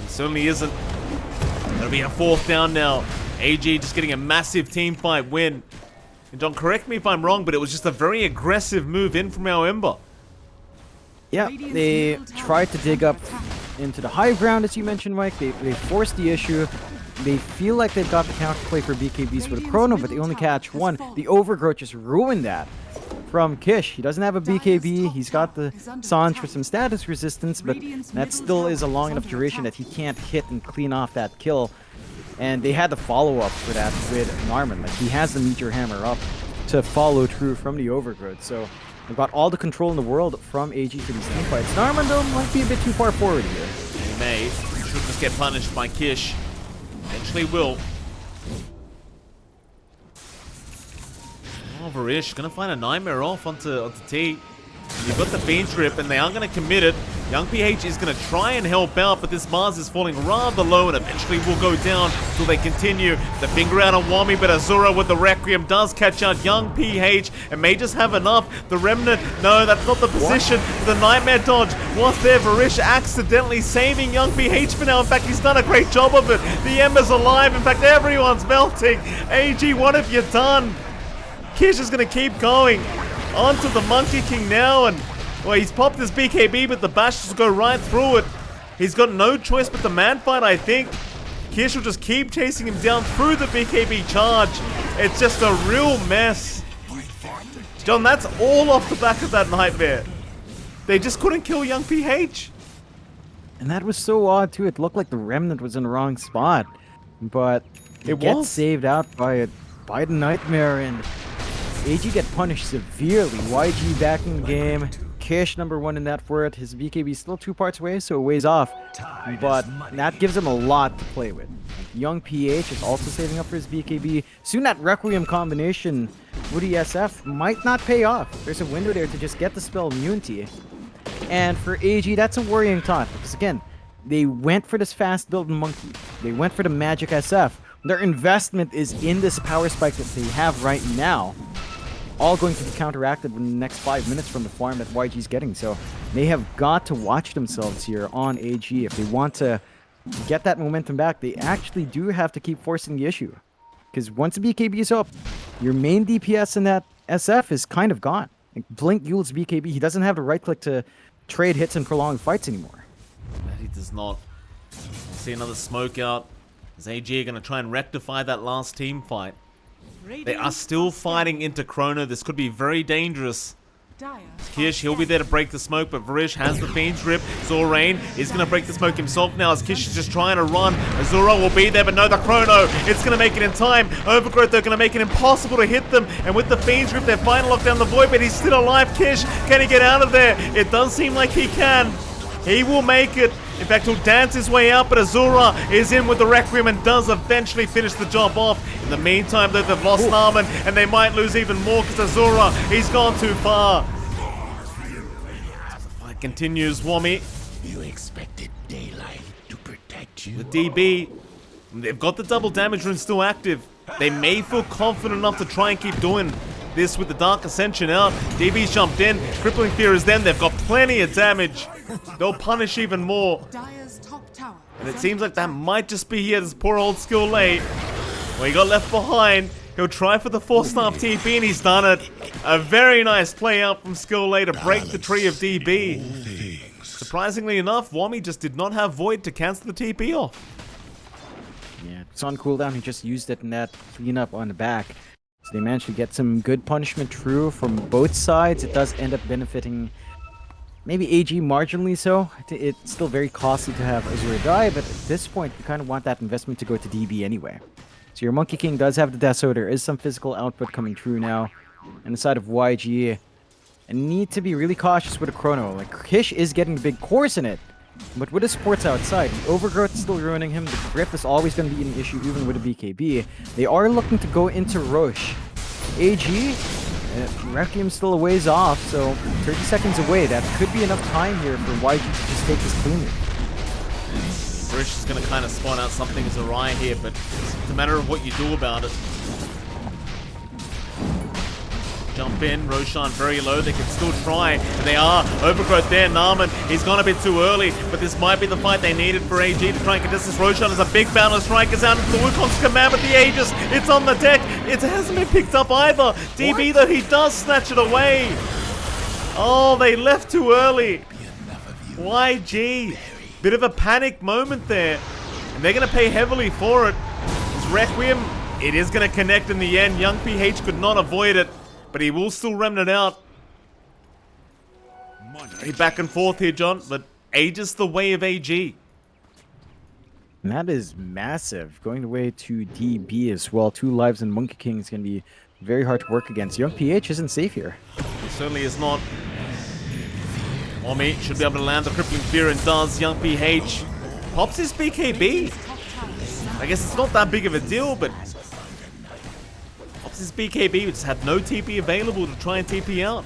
He certainly isn't. That'll be a 4th down now. AG just getting a massive team fight win. And John, correct me if I'm wrong, but it was just a very aggressive move in from our Ember. Yeah, they tried to dig up into the high ground, as you mentioned, Mike. They forced the issue. They feel like they've got the counterplay for BKBs with a Chrono, but they only catch 1. The overgrowth just ruined that from Kish. He doesn't have a BKB. He's got the Sanj for some status resistance, but that still is a long enough duration that he can't hit and clean off that kill. And they had the follow-up for that with Narman. Like, he has the Meteor Hammer up to follow through from the overgrowth. So they've got all the control in the world from AG for these team fights. Narman, though, might be a bit too far forward here. He may. He should just get punished by Kish. Eventually will. Oh, Varish gonna find a Nightmare off onto T. You've got the Fiend Trip, and they are gonna commit it. Young PH is going to try and help out, but this Mars is falling rather low and eventually will go down until they continue. The finger out on Wami, but Azura with the Requiem does catch out Young PH and may just have enough. The Remnant, no, that's not the position. The Nightmare dodge was there. Varish accidentally saving Young PH for now. In fact, he's done a great job of it. The Ember's alive. In fact, everyone's melting. AG, what have you done? Kish is going to keep going. Onto the Monkey King now, and well, he's popped his BKB, but the Bash just go right through it. He's got no choice but the man fight, I think. Kish will just keep chasing him down through the BKB charge. It's just a real mess. John, that's all off the back of that Nightmare. They just couldn't kill Young PH. And that was so odd too. It looked like the Remnant was in the wrong spot, but it gets saved out by the Nightmare, and AG get punished severely. YG back in the game. Kish #1 in that for it. His BKB still 2 parts away, so it weighs off. But that gives him a lot to play with. Young PH is also saving up for his BKB. Soon that Requiem combination with the SF might not pay off. There's a window there to just get the spell immunity. And for AG, that's a worrying thought. Because again, they went for this fast build Monkey. They went for the Magic SF. Their investment is in this power spike that they have right now. All going to be counteracted in the next 5 minutes from the farm that YG's getting. So they have got to watch themselves here on AG. If they want to get that momentum back, they actually do have to keep forcing the issue. Because once the BKB is up, your main DPS in that SF is kind of gone. Like Blink Yule's BKB, he doesn't have the right click to trade hits and prolong fights anymore. That he does not. See another smoke out. Is AG going to try and rectify that last team fight? They are still fighting into Chrono. This could be very dangerous. Kish, he'll be there to break the smoke, but Varish has the Fiend's Grip. Zorain is going to break the smoke himself now as Kish is just trying to run. Azura will be there, but no, the Chrono, it's going to make it in time. Overgrowth, they're going to make it impossible to hit them, and with the Fiend's Grip, they're finally locked down the Void, but he's still alive. Kish, can he get out of there? It does seem like he can. He will make it. In fact, he'll dance his way out, but Azura is in with the Requiem and does eventually finish the job off. In the meantime, though, they've lost Narman, and they might lose even more because Azura, he's gone too far. The fight continues, Wami. You expected daylight to protect you. The DB, they've got the double damage rune still active. They may feel confident enough to try and keep doing this with the Dark Ascension out. DB's jumped in. Crippling Fear is then. They've got plenty of damage. They'll punish even more. And it seems like that might just be here. This poor old Skill Late. Well, he got left behind. He'll try for the 4-star TP, and he's done it. A very nice play out from Skill Late to break the tree of DB. Surprisingly enough, Wami just did not have Void to cancel the TP off. Yeah, it's on cooldown. He just used it in that cleanup on the back. So they managed to get some good punishment through from both sides. It does end up benefiting maybe AG marginally so. It's still very costly to have Azura die, but at this point, you kind of want that investment to go to DB anyway. So your Monkey King does have the Death, so there is some physical output coming through now. And the side of YG, and need to be really cautious with a Chrono. Like, Kish is getting the big course in it, but with the supports outside, the Overgrowth is still ruining him. The Grip is always going to be an issue even with a BKB. They are looking to go into Roche. AG, Requiem's still a ways off, so 30 seconds away. That could be enough time here for YG to just take this cleanly. Brish is going to kind of spawn out something as a Rye here, but it's a matter of what you do about it. Jump in, Roshan very low, they can still try, and they are. Overgrowth there, Narman, he's gone a bit too early, but this might be the fight they needed for AG to try and contest this. Roshan has a big boundless strike, is out into the Wukong's command, but the Aegis, it's on the deck, it hasn't been picked up either. DB though, he does snatch it away. Oh, they left too early. YG, bit of a panic moment there, and they're going to pay heavily for it. It's Requiem, it is going to connect in the end. Young PH could not avoid it, but he will still remnant out. Very back and forth here, John, but Aegis the way of AG. And that is massive. Going the way to DB as well. 2 lives and Monkey King is going to be very hard to work against. Young PH isn't safe here. It certainly is not. Wami should be able to land the Crippling Fear, and does. Young PH pops his BKB. I guess it's not that big of a deal, but pops his BKB, just had no TP available to try and TP out.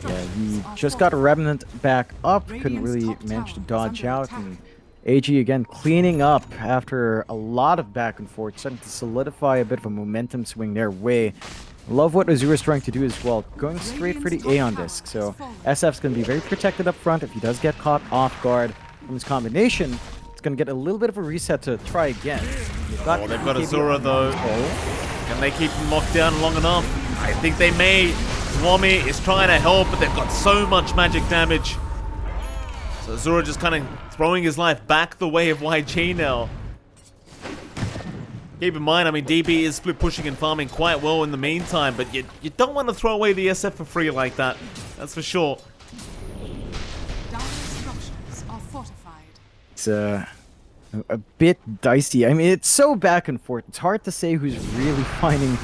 Yeah, he just got a Remnant back up, couldn't really manage to dodge out, and AG again cleaning up after a lot of back and forth, starting to solidify a bit of a momentum swing their way. Love what Azura's trying to do as well, going straight for the Aeon Disc, so SF's going to be very protected up front. If he does get caught off guard from his combination, it's going to get a little bit of a reset to try again. They've got Azura though. Can they keep him locked down long enough? I think they may. Swami is trying to help, but they've got so much magic damage. So Azura just kind of throwing his life back the way of YG now. Keep in mind, I mean, DB is split pushing and farming quite well in the meantime, but you don't want to throw away the SF for free like that. That's for sure. Dire structures are fortified. It's a bit dicey. I mean, it's so back and forth. It's hard to say who's really finding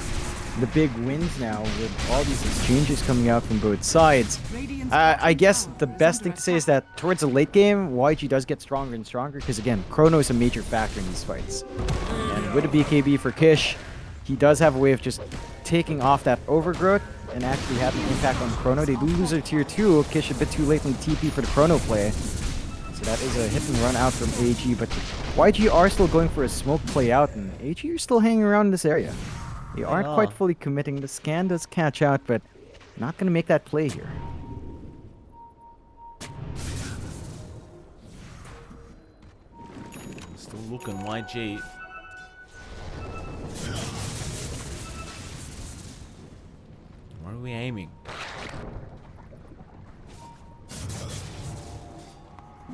the big wins now with all these exchanges coming out from both sides. I guess the best thing to say is that towards the late game, YG does get stronger and stronger because, again, Chrono is a major factor in these fights. And with a BKB for Kish, he does have a way of just taking off that overgrowth and actually having an impact on Chrono. They do lose their tier 2. Kish a bit too late in the TP for the Chrono play. So that is a hit and run out from AG, but YG are still going for a smoke play out, and AG are still hanging around in this area. They aren't quite fully committing. The scan does catch out, but not going to make that play here. Still looking YG. Where are we aiming?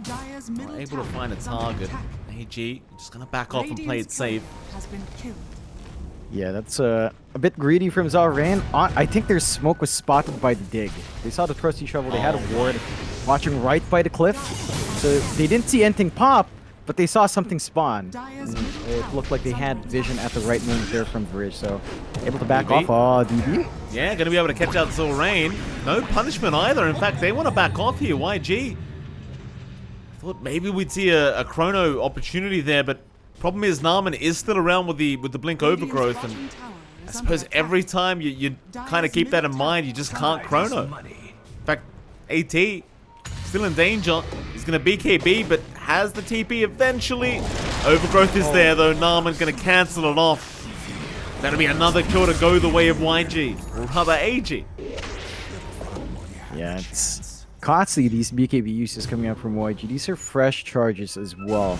Dire's Not middle able to tower find a is under target. attack. AG just gonna back off and play it Radiant's safe. turret has been killed. Yeah, that's a bit greedy from Zalrain. I think their smoke was spotted by the dig. They saw the trusty shovel. They had a ward watching right by the cliff. So they didn't see anything pop, but they saw something spawn. Dire's And middle it tower looked like they is had under vision attack. at the right moment there from Bridge. So able to back DB. off. Oh, DB. Yeah, gonna be able to catch out Zilrain. No punishment either. In fact, they want to back off here. YG. Thought maybe we'd see a Chrono opportunity there, but problem is Narman is still around with the blink overgrowth, and I suppose every time you kind of keep that in mind, you just can't Chrono. In fact, AT still in danger. He's gonna BKB, but has the TP eventually. Overgrowth is there though. Narman gonna cancel it off. That'll be another kill to go the way of YG, or rather AG. Yeah, it's constantly these BKB uses coming out from YG. These are fresh charges as well.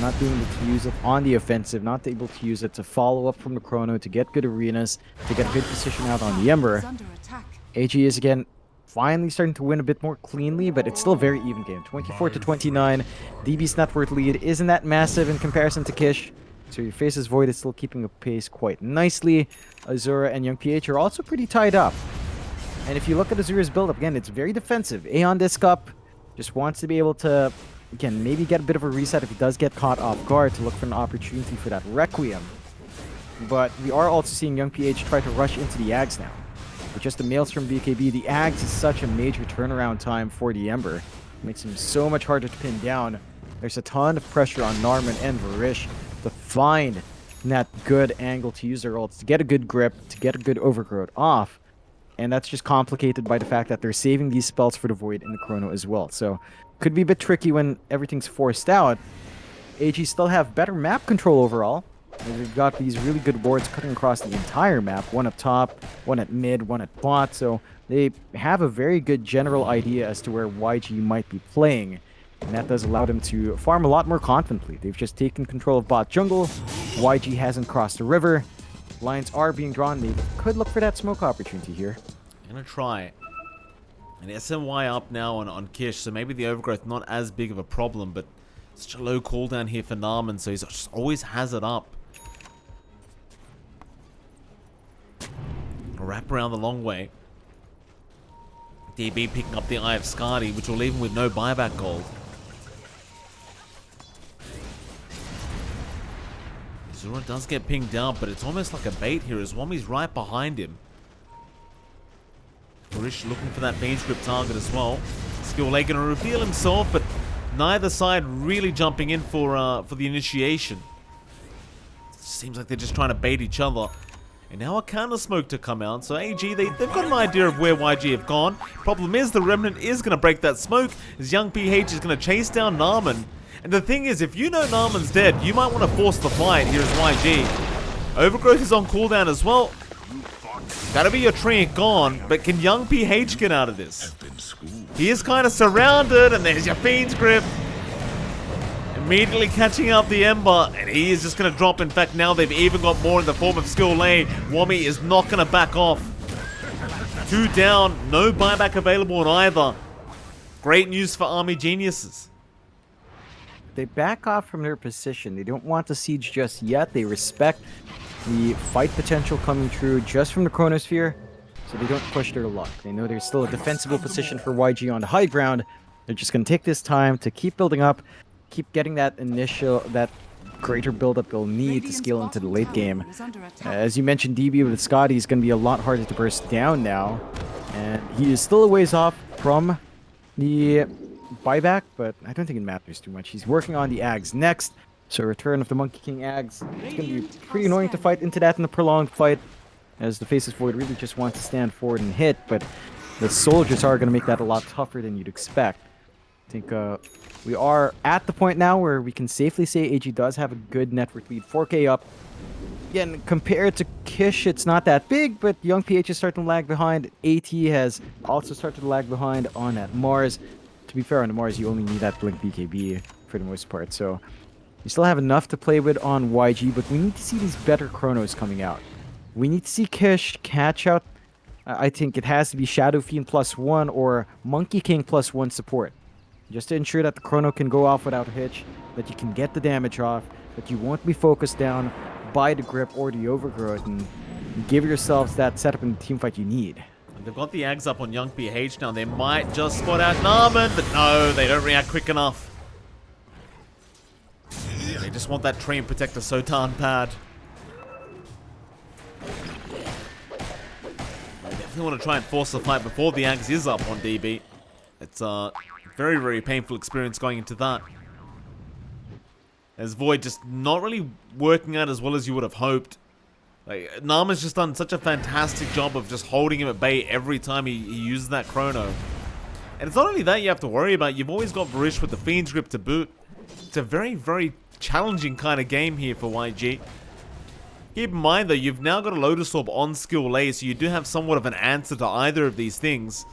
Not being able to use it on the offensive, not able to use it to follow up from the Chrono, to get good arenas, to get a good position out on the Ember. Is under attack. AG is again finally starting to win a bit more cleanly, but it's still a very even game. 24-29. DB's net worth lead isn't that massive in comparison to Kish. So your Face's Void is still keeping a pace quite nicely. Azura and Young PH are also pretty tied up. And if you look at Azura's build-up, again, it's very defensive. Aeon Disc up, just wants to be able to, again, maybe get a bit of a reset if he does get caught off guard, to look for an opportunity for that Requiem. But we are also seeing Young PH try to rush into the Ags now. With just the mails from BKB, the Ags is such a major turnaround time for the Ember. It makes him so much harder to pin down. There's a ton of pressure on Narman and Varish to find that good angle to use their ults, to get a good grip, to get a good overgrowth off. And that's just complicated by the fact that they're saving these spells for the Void and the Chrono as well. So, could be a bit tricky when everything's forced out. AG still have better map control overall. They've got these really good wards cutting across the entire map. One up top, one at mid, one at bot. So, they have a very good general idea as to where YG might be playing. And that does allow them to farm a lot more confidently. They've just taken control of bot jungle. YG hasn't crossed the river. Lines are being drawn. They could look for that smoke opportunity here. I'm gonna try. And SMY up now on Kish, so maybe the overgrowth not as big of a problem, but such a low cooldown here for Narman, so he just always has it up. Wrap around the long way. DB picking up the Eye of Skadi, which will leave him with no buyback gold. Zura does get pinged out, but it's almost like a bait here as Wami's right behind him. Varish looking for that Fiend's Grip target as well. Skill Lake gonna reveal himself, but neither side really jumping in for the initiation. Seems like they're just trying to bait each other. And now a counter smoke to come out, so AG, they've got an idea of where YG have gone. Problem is, the Remnant is going to break that smoke, as Young PH is going to chase down Narman. And the thing is, if you know Narman's dead, you might want to force the fight. Here's YG. Overgrowth is on cooldown as well. Gotta be your Treant gone, but can Young PH get out of this? He is kind of surrounded, and there's your Fiend's Grip. Immediately catching out the Ember, and he is just going to drop. In fact, now they've even got more in the form of Skill Lane. Wami is not going to back off. 2 down, no buyback available on either. Great news for Army Geniuses. They back off from their position. They don't want the siege just yet. They respect the fight potential coming through just from the Chronosphere, so they don't push their luck. They know there's still a defensible position for YG on the high ground. They're just going to take this time to keep building up, keep getting that greater build-up they'll need to scale into the late game. As you mentioned, DB with Scotty is going to be a lot harder to burst down now, and he is still a ways off from the buyback, but I don't think it matters too much. He's working on the Ags next, so return of the Monkey King Ags. It's going to be pretty annoying to fight into that in a prolonged fight, as the Faceless Void really just want to stand forward and hit, but the soldiers are going to make that a lot tougher than you'd expect. I think we are at the point now where we can safely say AG does have a good network lead. 4K up. Again, compared to Kish, it's not that big, but Young PH is starting to lag behind. AT has also started to lag behind on that Mars. To be fair, on the Mars, you only need that Blink BKB for the most part, so you still have enough to play with on YG, but we need to see these better Chronos coming out. We need to see Kish catch out. I think it has to be Shadow Fiend +1 or Monkey King +1 support, just to ensure that the Chrono can go off without a hitch, that you can get the damage off, that you won't be focused down by the Grip or the Overgrowth, and give yourselves that setup in the teamfight you need. They've got the Ags up on Young PH now. They might just spot out Narman, but no, they don't react quick enough. They just want that Treant Protector so darn bad. They definitely want to try and force the fight before the Ags is up on DB. It's a very, very painful experience going into that. As Void just not really working out as well as you would have hoped. Like, Nama's just done such a fantastic job of just holding him at bay every time he uses that Chrono. And it's not only that you have to worry about, you've always got Varish with the Fiend's Grip to boot. It's a very, very challenging kind of game here for YG. Keep in mind though, you've now got a Lotus Orb on Skill A, so you do have somewhat of an answer to either of these things.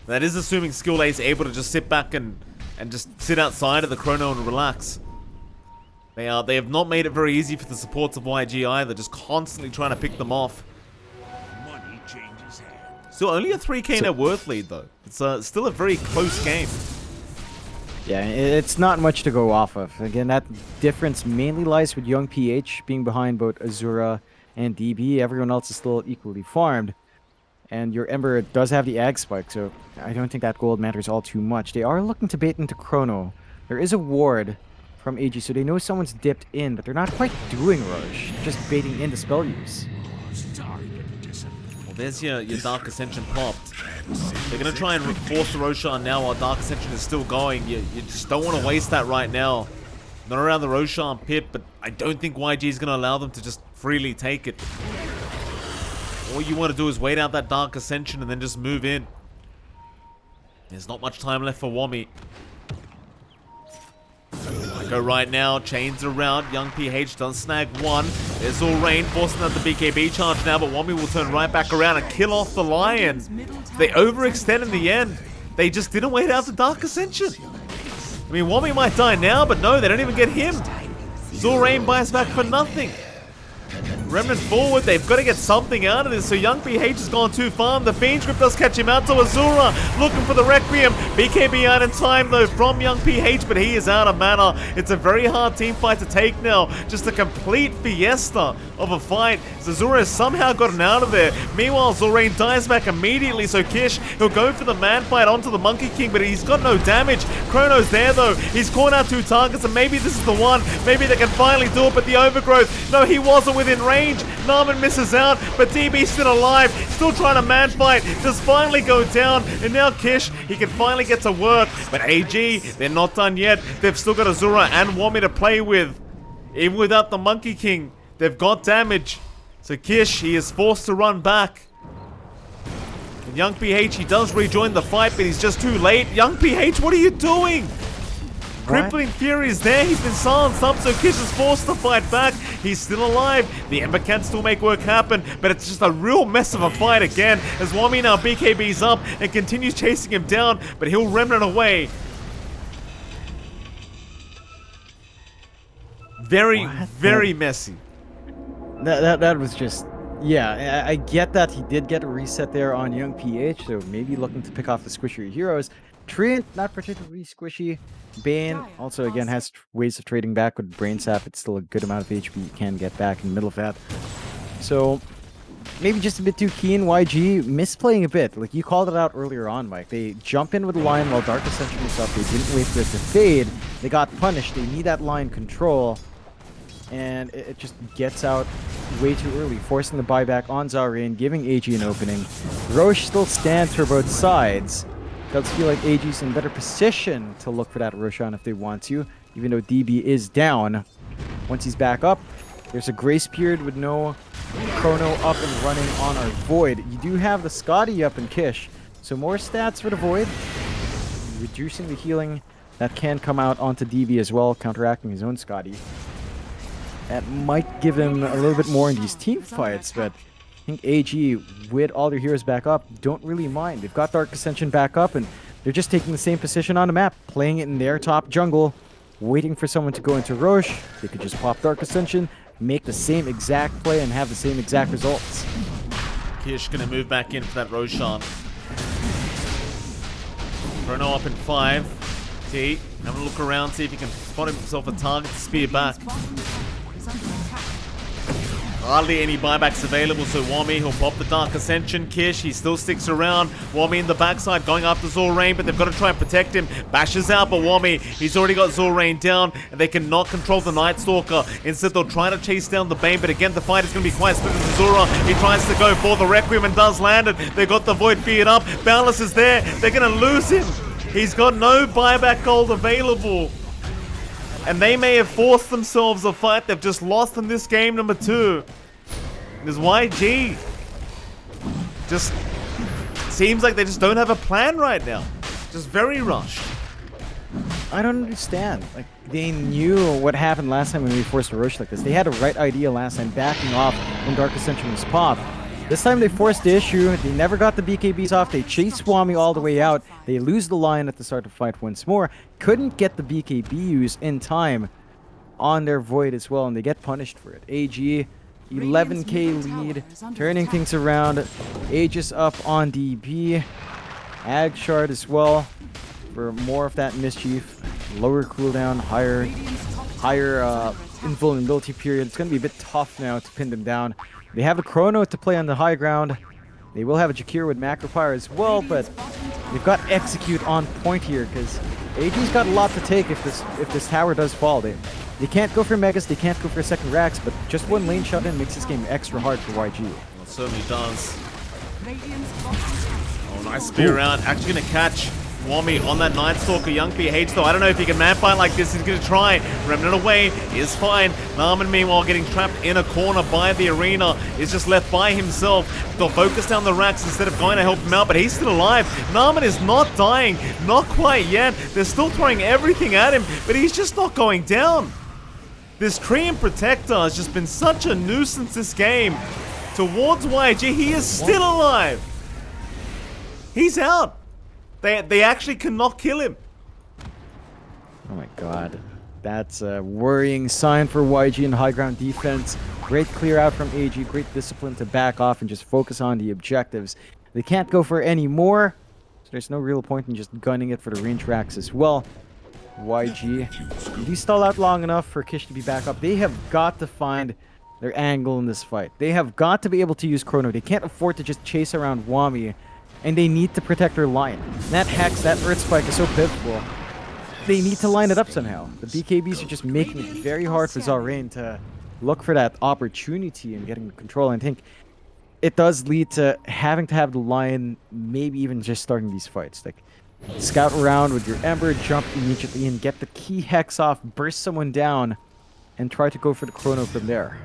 That is assuming Skill A is able to just sit back and just sit outside of the Chrono and relax. They have not made it very easy for the supports of YG either, just constantly trying to pick them off. Money changes hands. Still only a 3k net worth lead though. It's still a very close game. Yeah, it's not much to go off of. Again, that difference mainly lies with Young PH being behind both Azura and DB. Everyone else is still equally farmed. And your Ember does have the Ag Spike, so I don't think that gold matters all too much. They are looking to bait into Chrono. There is a ward from AG, so they know someone's dipped in, but they're not quite doing Rush, just baiting in the spell use. Well, there's your Dark Ascension popped. They're going to try and force the Roshan now while Dark Ascension is still going. You just don't want to waste that right now. Not around the Roshan pit, but I don't think YG is going to allow them to just freely take it. All you want to do is wait out that Dark Ascension and then just move in. There's not much time left for Wami. Go right now, chains around. Young PH does snag one. There's all rain forcing out the BKB charge now, but Wami will turn right back around and kill off the Lion. They overextend in the end. They just didn't wait out the Dark Ascension. I mean, Wami might die now, but no, they don't even get him. Zorain buys back for nothing. Remnant forward, they've got to get something out of this, so Young PH has gone too far. The Fiend's Grip does catch him out to Azura, looking for the Requiem. BKB out in time though from Young PH, but he is out of mana. It's a very hard team fight to take now. Just a complete fiesta of a fight. Azura has somehow gotten out of there. Meanwhile, Zorain dies back immediately, so Kish, he'll go for the man fight onto the Monkey King, but he's got no damage. Chrono's there though. He's caught out 2 targets, and maybe this is the one. Maybe they can finally do it, but the Overgrowth, no, he wasn't within range. Narman misses out, but DB's still alive, still trying to man fight, does finally go down, and now Kish, he can finally get to work, but AG, they're not done yet. They've still got Azura and Wami to play with. Even without the Monkey King, they've got damage. So Kish, he is forced to run back. And Young PH, he does rejoin the fight, but he's just too late. Young PH, what are you doing? Crippling Fury is there, he's been silenced up, so Kish is forced to fight back. He's still alive. The Ember can still make work happen, but it's just a real mess of a fight again, as Wami now BKB's up and continues chasing him down, but he'll remnant away. Very messy. That was just... Yeah, I get that he did get a reset there on Young PH, so maybe looking to pick off the squishier heroes. Treant, not particularly squishy. Bane also, again, has ways of trading back with Brain Sap. It's still a good amount of HP you can get back in the middle of that. So, maybe just a bit too keen. YG misplaying a bit. Like, you called it out earlier on, Mike. They jump in with the line while Dark Ascension was up. They didn't wait for it to fade. They got punished. They need that line control. And it just gets out way too early, forcing the buyback on Zarain, giving AG an opening. Roche still stands for both sides. Does feel like AG's in better position to look for that Roshan if they want to, even though DB is down. Once he's back up, there's a grace period with no Chrono up and running on our Void. You do have the Scotty up and Kish, so more stats for the Void, reducing the healing that can come out onto DB as well, counteracting his own Scotty. That might give him a little bit more in these team fights, but I think AG, with all their heroes back up, don't really mind. They've got Dark Ascension back up, and they're just taking the same position on the map, playing it in their top jungle, waiting for someone to go into Roche. They could just pop Dark Ascension, make the same exact play, and have the same exact results. Kish gonna move back in for that Roshan. Chrono up in 5. T, having a look around, see if he can spot himself a target to spear back. Hardly any buybacks available, so Wami, he'll pop the Dark Ascension. Kish, he still sticks around. Wami in the backside, going after Zorain, but they've got to try and protect him. Bashes out, but Wami, he's already got Zorain down, and they cannot control the Night Stalker. Instead, they'll try to chase down the Bane, but again, the fight is going to be quite split with Zora. He tries to go for the Requiem and does land it. They got the Void feared up. Boundless is there. They're going to lose him. He's got no buyback gold available. And they may have forced themselves a fight they've just lost in this game number 2. Because YG just seems like they just don't have a plan right now. Just very rushed. I don't understand. Like, they knew what happened last time when we forced a Roche like this. They had a right idea last time, backing off when Dark Ascension was popped. This time they forced the issue. They never got the BKBs off. They chased Wami all the way out. They lose the line at the start of the fight once more. Couldn't get the BKBs in time on their Void as well, and they get punished for it. AG, 11k lead, turning things around. Aegis up on DB. Ag Shard as well for more of that mischief. Lower cooldown, higher invulnerability period. It's going to be a bit tough now to pin them down. They have a Chrono to play on the high ground. They will have a Jakir with Macropyre as well, but they've got Execute on point here because AG's got a lot to take if this tower does fall. They can't go for Megas, they can't go for a second Rax, but just one lane shut in makes this game extra hard for YG. Well, it certainly does. Oh, nice spear out. Actually going to catch Wami on that Night Stalker. Young PH though, I don't know if he can man fight like this. He's going to try. Remnant away is fine. Narman, meanwhile, getting trapped in a corner by the arena, is just left by himself. They'll focus down the racks instead of going to help him out, but he's still alive. Narman is not dying. Not quite yet. They're still throwing everything at him, but he's just not going down. This Treant Protector has just been such a nuisance this game. Towards YG, he is still alive. He's out. They actually cannot kill him. Oh my god. That's a worrying sign for YG in high ground defense. Great clear out from AG, great discipline to back off and just focus on the objectives. They can't go for any more, so there's no real point in just gunning it for the range racks as well. YG, you stall out long enough for Kish to be back up. They have got to find their angle in this fight. They have got to be able to use Chrono. They can't afford to just chase around Wami, and they need to protect their line. That Hex, that Earth Spike is so pivotal. They need to line it up somehow. The BKBs are just making it very hard for Zarain to look for that opportunity and getting the control. And I think it does lead to having to have the line, maybe even just starting these fights. Like, scout around with your Ember, jump immediately and get the key Hex off, burst someone down, and try to go for the Chrono from there.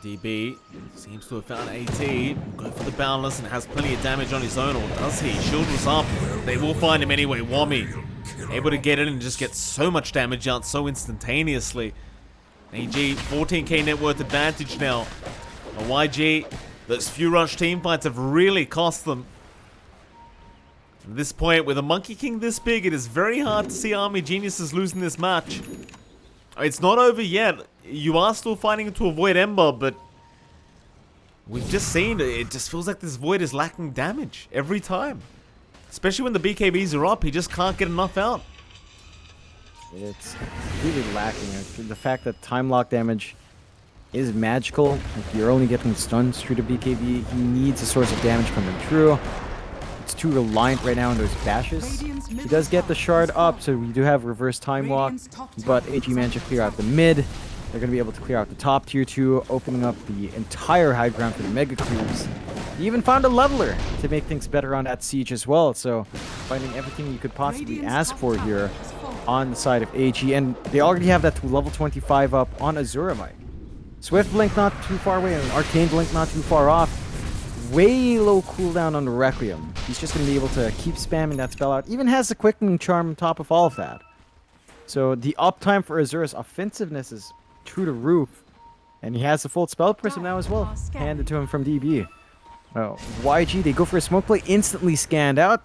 DB seems to have found AT. Go for the boundless and has plenty of damage on his own, or does he? Shield was up. They will find him anyway. Wami able to get in and just get so much damage out so instantaneously. AG, 14k net worth advantage now. A YG, those few rush team fights have really cost them. At this point, with a Monkey King this big, it is very hard to see Army Geniuses losing this match. It's not over yet. You are still fighting to avoid Ember, but we've just seen it just feels like this Void is lacking damage every time. Especially when the BKBs are up, he just can't get enough out. It's really lacking. The fact that time lock damage is magical. Like, you're only getting stuns through the BKB. He needs a source of damage coming through. It's too reliant right now on those bashes. He does get the shard up, so we do have reverse time walk, but AG managed to clear out the mid. They're going to be able to clear out the top tier 2, opening up the entire high ground for the mega creeps. He even found a leveler to make things better on that siege as well, so finding everything you could possibly ask for here on the side of AG, and they already have that level 25 up on Azura Mike. Swift Blink not too far away, and Arcane Blink not too far off. Way low cooldown on the Requiem. He's just going to be able to keep spamming that spell out. Even has the Quickening Charm on top of all of that. So the uptime for Azura's offensiveness is through the roof. And he has the full spell prism now as well, handed to him from DB. YG, they go for a smoke play, instantly scanned out.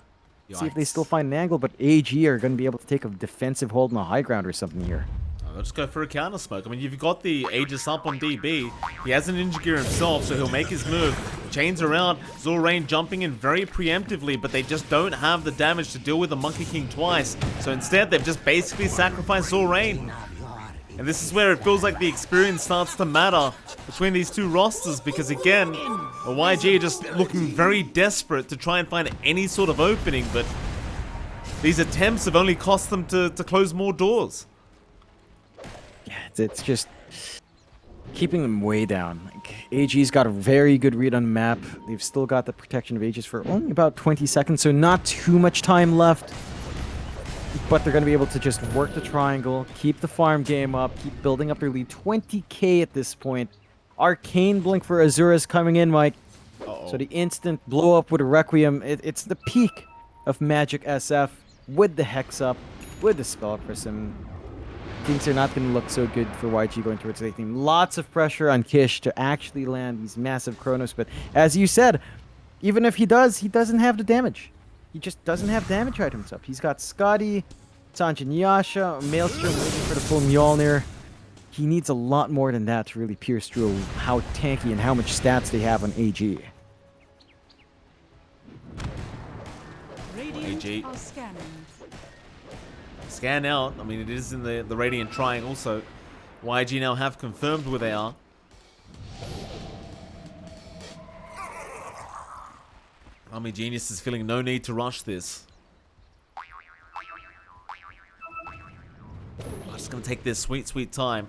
Yikes. See if they still find an angle, but AG are going to be able to take a defensive hold on the high ground or something here. They'll just go for a counter smoke. I mean, you've got the Aegis up on DB. He has an Ninja Gear himself, so he'll make his move. Chains around. Zorain jumping in very preemptively, but they just don't have the damage to deal with the Monkey King twice. So instead, they've just basically sacrificed Zorain. And this is where it feels like the experience starts to matter between these two rosters, because again, a YG just looking very desperate to try and find any sort of opening, but these attempts have only cost them to close more doors. Yeah, it's just keeping them way down. Like, AG's got a very good read on the map. They've still got the protection of Aegis for only about 20 seconds, so not too much time left. But they're going to be able to just work the triangle, keep the farm game up, keep building up their lead. 20k at this point. Arcane Blink for Azura is coming in, Mike. So the instant blow up with a Requiem, it's the peak of Magic SF with the Hex up, with the Spell Prism. Things are not going to look so good for YG going towards the team. Lots of pressure on Kish to actually land these massive Chronos, but as you said, even if he does, he doesn't have the damage. He just doesn't have damage items up. He's got Scotty, Sanjin Yasha, Maelstrom waiting for the full Mjolnir. He needs a lot more than that to really pierce through how tanky and how much stats they have on AG. AG. Are scanning. Scan out. I mean, it is in the Radiant Triangle, so YG now have confirmed where they are. Army Genius is feeling no need to rush this. I'm just going to take this sweet, sweet time.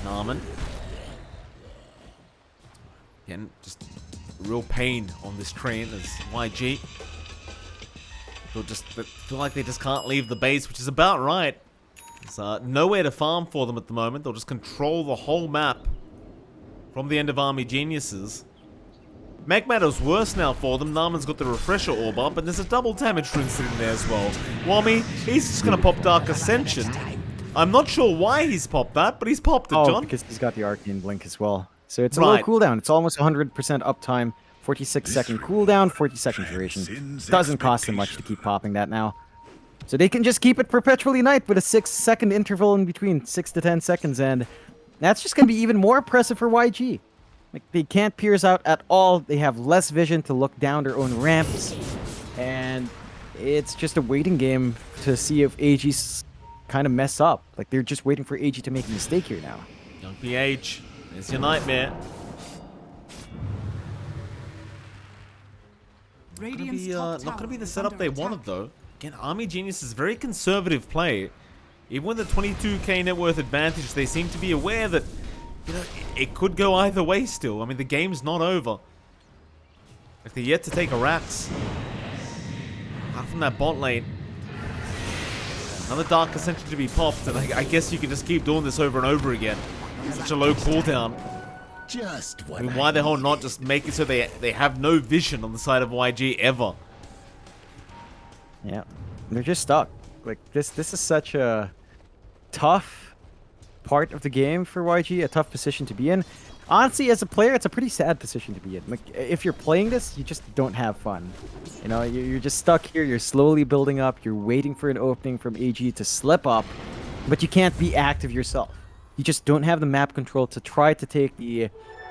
Narman. Again, just real pain on this train as YG. They'll just feel like they just can't leave the base, which is about right. There's nowhere to farm for them at the moment. They'll just control the whole map from the end of Army Geniuses. Magmatter's worse now for them. Narman's got the refresher orb up, and there's a double damage rune sitting there as well. Wami, he's just going to pop Dark Ascension. I'm not sure why he's popped that, but he's popped it, John. Because he's got the Arcane Blink as well. So it's a low cooldown. It's almost 100% uptime. 46-second cooldown, 40-second duration. Doesn't cost them much to keep popping that now. So they can just keep it perpetually night with a 6-second interval in between, 6 to 10 seconds, and that's just going to be even more impressive for YG. Like, they can't pierce out at all. They have less vision to look down their own ramps, and it's just a waiting game to see if AG's kind of mess up. Like, they're just waiting for AG to make a mistake here now. Young PH, it's your nightmare. Not going to be the setup they wanted, though. Again, Army Genius is very conservative play. Even with the 22k net worth advantage, they seem to be aware that, you know, it could go either way still. I mean, the game's not over. Like, they're yet to take a Rax. Apart from that bot lane. Another Dark Ascension to be popped, and I guess you can just keep doing this over and over again. Such a low cooldown. Just what I mean, why the hell not just make it so they have no vision on the side of YG ever? Yeah, they're just stuck. Like this is such a tough part of the game for YG, a tough position to be in. Honestly, as a player, it's a pretty sad position to be in. Like, if you're playing this, you just don't have fun. You know, you're just stuck here. You're slowly building up. You're waiting for an opening from AG to slip up, but you can't be active yourself. You just don't have the map control to try to take the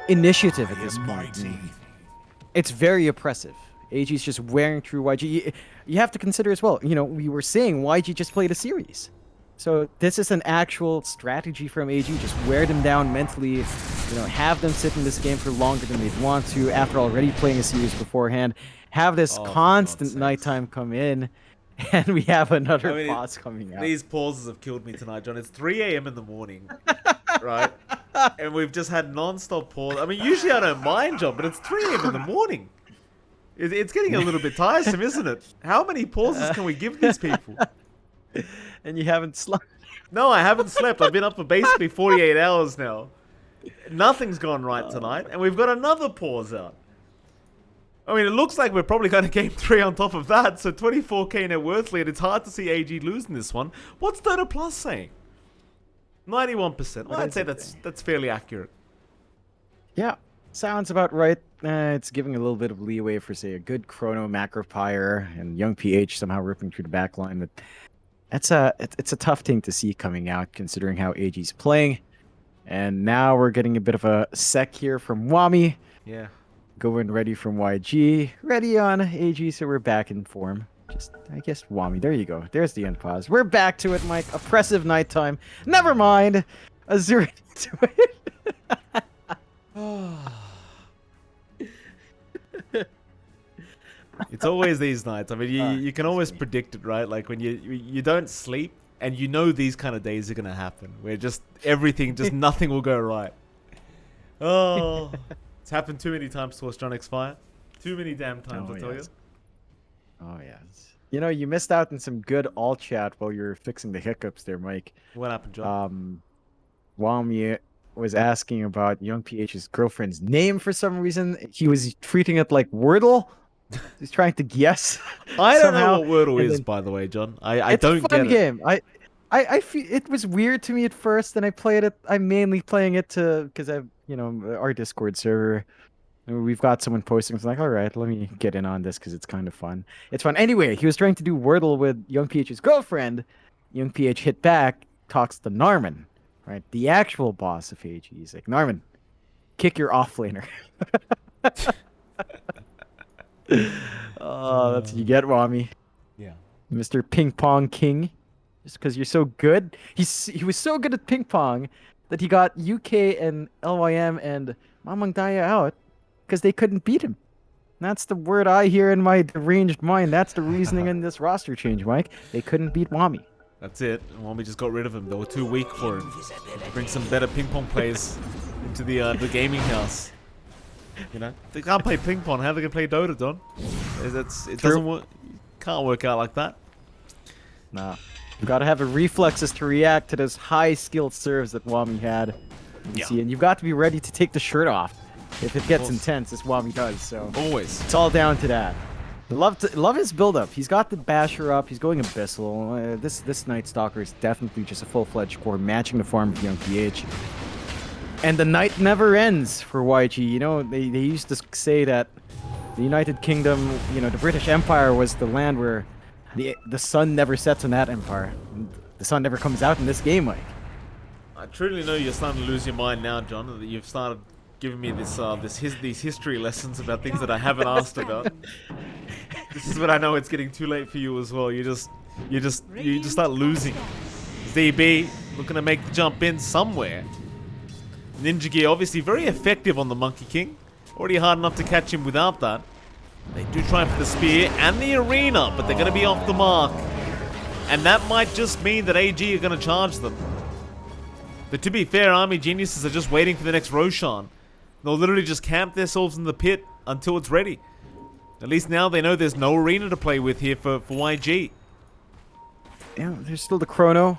initiative at this point. It's very oppressive. AG's just wearing through YG. You have to consider as well, you know, we were saying YG just played a series. So this is an actual strategy from AG. Just wear them down mentally, you know, have them sit in this game for longer than they'd want to after already playing a series beforehand. Have this constant nighttime come in, and we have another pause coming out. These pauses have killed me tonight, John. It's 3 a.m. in the morning, right? And we've just had non-stop pause. I mean, usually I don't mind, John, but it's 3 a.m. in the morning. It's getting a little bit tiresome, isn't it? How many pauses can we give these people? And you haven't slept. No, I haven't slept. I've been up for basically 48 hours now. Nothing's gone right tonight, and we've got another pause out. I mean, it looks like we're probably going to game 3 on top of that, so 24k net worth lead. It's hard to see AG losing this one. What's Dota Plus saying? 91%. Well, I'd say that's fairly accurate. Yeah, sounds about right. It's giving a little bit of leeway for, say, a good Chrono Macropire and Young PH somehow ripping through the back line, but it's a tough thing to see coming out, considering how AG's playing. And now we're getting a bit of a sec here from Wami. Yeah. Going ready from YG. Ready on AG, so we're back in form. Just, I guess, Wami. There you go. There's the end pause. We're back to it, Mike. Oppressive nighttime. Never mind. Azure to it. It's always these nights. I mean, you can always predict it, right? Like when you don't sleep and you know these kind of days are gonna happen, where just nothing will go right. Oh, it's happened too many times to us, JohnXFire. Too many damn times, I tell you. Oh yes. You know, you missed out on some good all chat while you're fixing the hiccups there, Mike. What happened, John? Wami was asking about Young PH's girlfriend's name for some reason. He was treating it like Wordle. He's trying to guess. I don't know what Wordle is, by the way, John. I don't get it. It's a fun game. I feel it was weird to me at first, and I played it. I'm mainly playing it because I've, you know, our Discord server. We've got someone posting. It's like, all right, let me get in on this because it's kind of fun. It's fun. Anyway, he was trying to do Wordle with Young PH's girlfriend. Young PH hit back, talks to Narman, right? The actual boss of AG. He's like, Narman, kick your offlaner. Oh, that's what you get, Wami. Yeah. Mr. Ping Pong King. Just because you're so good. He was so good at ping pong that he got UK and LYM and Mamang Daya out because they couldn't beat him. That's the word I hear in my deranged mind. That's the reasoning in this roster change, Mike. They couldn't beat Wami. That's it. Wami just got rid of him. They were too weak for him. Bring some better ping pong players into the gaming house. You know, they can't play ping pong. How are they gonna play Dota, Don? It doesn't work. Can't work out like that. Nah, you gotta have the reflexes to react to those high-skilled serves that Wami had. See, and you've got to be ready to take the shirt off if it gets intense, as Wami does. So always, it's all down to that. Love his build-up. He's got the Basher up. He's going Abyssal. This Night Stalker is definitely just a full-fledged core, matching the form of Young PH. And the night never ends for YG. You know, they used to say that the United Kingdom, you know, the British Empire was the land where the sun never sets on that empire. And the sun never comes out in this game, Mike. I truly know you're starting to lose your mind now, John. That you've started giving me these history lessons about things that I haven't asked about. This is when I know it's getting too late for you as well. You just start losing. ZB looking to make the jump in somewhere. Ninja Gear obviously very effective on the Monkey King. Already hard enough to catch him without that. They do try for the spear and the arena, but they're going to be off the mark. And that might just mean that AG are going to charge them. But to be fair, Army Geniuses are just waiting for the next Roshan. They'll literally just camp themselves in the pit until it's ready. At least now they know there's no arena to play with here for YG. Yeah, there's still the chrono.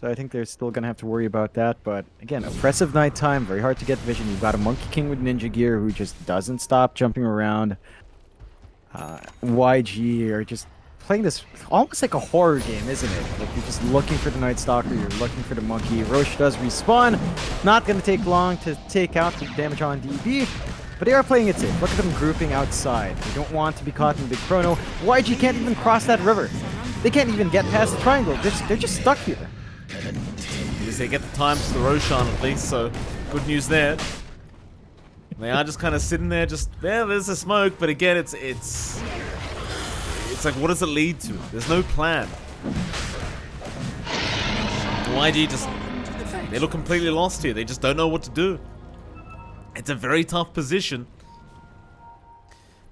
So I think they're still going to have to worry about that. But again, oppressive nighttime, very hard to get vision. You've got a Monkey King with ninja gear who just doesn't stop jumping around. YG are just playing this almost like a horror game, isn't it? Like you're just looking for the Night Stalker, you're looking for the monkey. Roche does respawn. Not going to take long to take out the damage on DB. But they are playing it safe. Look at them grouping outside. They don't want to be caught in the big chrono. YG can't even cross that river. They can't even get past the triangle. They're just stuck here. At least they get the time to the Roshan at least, so good news there. They are just kind of sitting there, just there's a smoke, but again, it's like, what does it lead to? There's no plan. YG just, they look completely lost here. They just don't know what to do. It's a very tough position.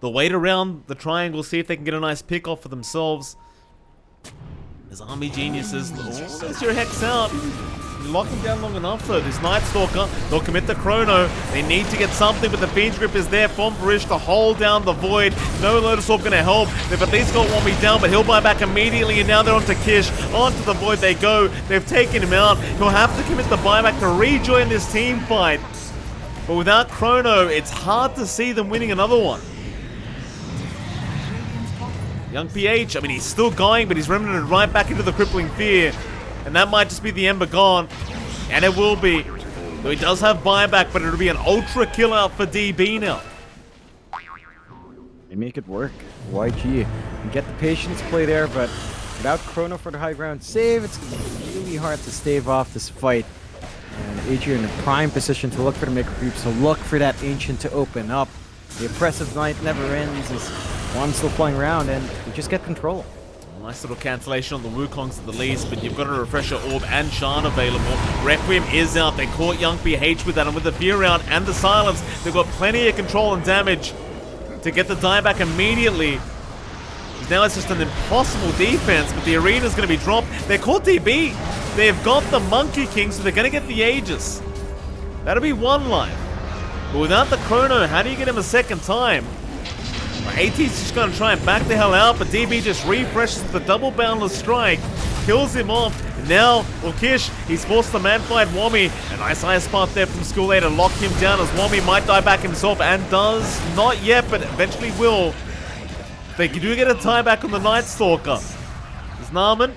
They'll wait around the triangle, see if they can get a nice pick off for themselves. As Army Geniuses, oh, there's your Hex out. You lock him down long enough though. This Night Stalker, they'll commit the chrono. They need to get something, but the Fiend's Grip is there from Barish to hold down the Void. No Lotus Orb gonna help. They've at least got Wommy down, but he'll buy back immediately, and now they're onto Kish. Onto the Void they go. They've taken him out. He'll have to commit the buyback to rejoin this team fight. But without chrono, it's hard to see them winning another one. Young PH, I mean, he's still going, but he's remnanted right back into the Crippling Fear. And that might just be the Ember gone. And it will be. Though he does have buyback, but it'll be an ultra kill out for DB now. They make it work. YG can get the patience play there, but without chrono for the high ground save, it's really hard to stave off this fight. And AG are in a prime position to look for the mega creeps, so look for that Ancient to open up. The oppressive night never ends as Wom's still flying around, and we just get control. Nice little cancellation on the Wukongs at the least, but you've got a Refresher Orb and Shan available. Requiem is out. They caught Young PH with that, and with the Fear round and the Silence, they've got plenty of control and damage to get the die back immediately. Now it's just an impossible defense, but the arena's going to be dropped. They're caught DB. They've got the Monkey King, so they're going to get the Aegis. That'll be one life. But without the chrono, how do you get him a second time? AT's just going to try and back the hell out, but DB just refreshes the double boundless strike, kills him off. And now, well, Kish, he's forced the man-fight Wommy. A nice ice spot there from School A to lock him down as Wommy might die back himself, and does. Not yet, but eventually will. They do get a tie back on the Night Stalker. There's Narman.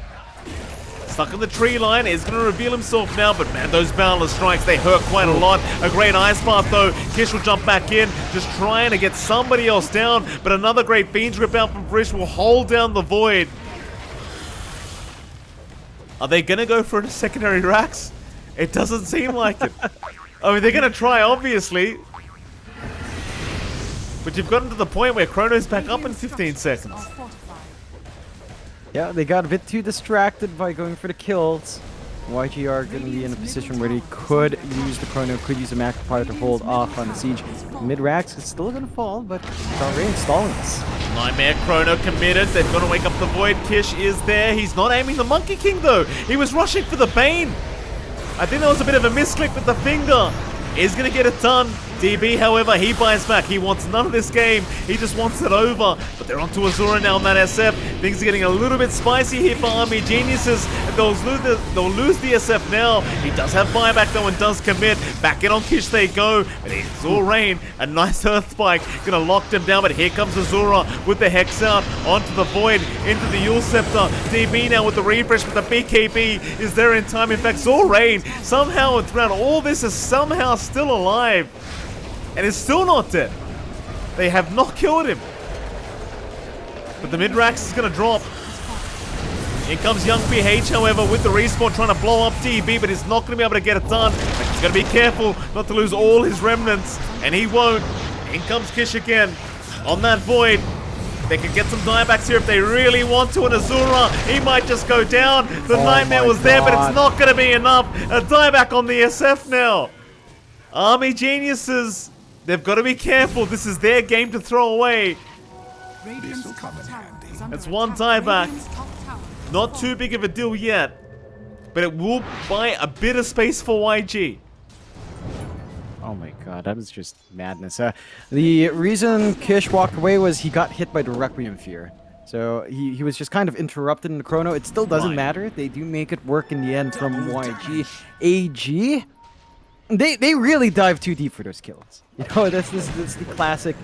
Stuck in the tree line, is going to reveal himself now, but man, those boundless strikes, they hurt quite a lot. A great ice path though. Kish will jump back in, just trying to get somebody else down, but another great Fiend's Grip out from Brish will hold down the Void. Are they going to go for a secondary Rax? It doesn't seem like it. I mean, they're going to try, obviously. But you've gotten to the point where Chrono's back up in 15 seconds. Yeah, they got a bit too distracted by going for the kills. YG are going to be in a position where they could use the chrono, could use a Magpie to hold off on the siege. Mid-Rax is still going to fall, but it's already installing this. Nightmare chrono committed. They've got to wake up the Void. Kish is there. He's not aiming the Monkey King though. He was rushing for the Bane. I think that was a bit of a misclick with the finger. Is going to get it done. DB, however, he buys back. He wants none of this game. He just wants it over. But they're onto Azura now on that SF. Things are getting a little bit spicy here for Army Geniuses. And they'll lose the SF now. He does have buyback though and does commit. Back in on Kish they go. But it's all rain. A nice Earth Spike. Gonna lock them down. But here comes Azura with the Hex out. Onto the Void. Into the Yule Scepter. DB now with the refresh. But the BKB is there in time. In fact, Zorain somehow throughout all this is somehow still alive. And is still not dead. They have not killed him. But the mid-rax is going to drop. In comes Young PH, however, with the respawn trying to blow up DB, but he's not going to be able to get it done. He's going to be careful not to lose all his remnants, and he won't. In comes Kish again on that Void. They can get some diebacks here if they really want to, and Azura, he might just go down. The Nightmare was there, but it's not going to be enough. A dieback on the SF now. Army Geniuses, they've got to be careful. This is their game to throw away. That's one dieback. Not too big of a deal yet, but it will buy a bit of space for YG. Oh my god, that was just madness. The reason Kish walked away was he got hit by the Requiem Fear. So he was just kind of interrupted in the chrono. It still doesn't matter. They do make it work in the end from YG. AG, they really dive too deep for those kills. You know, that's the classic.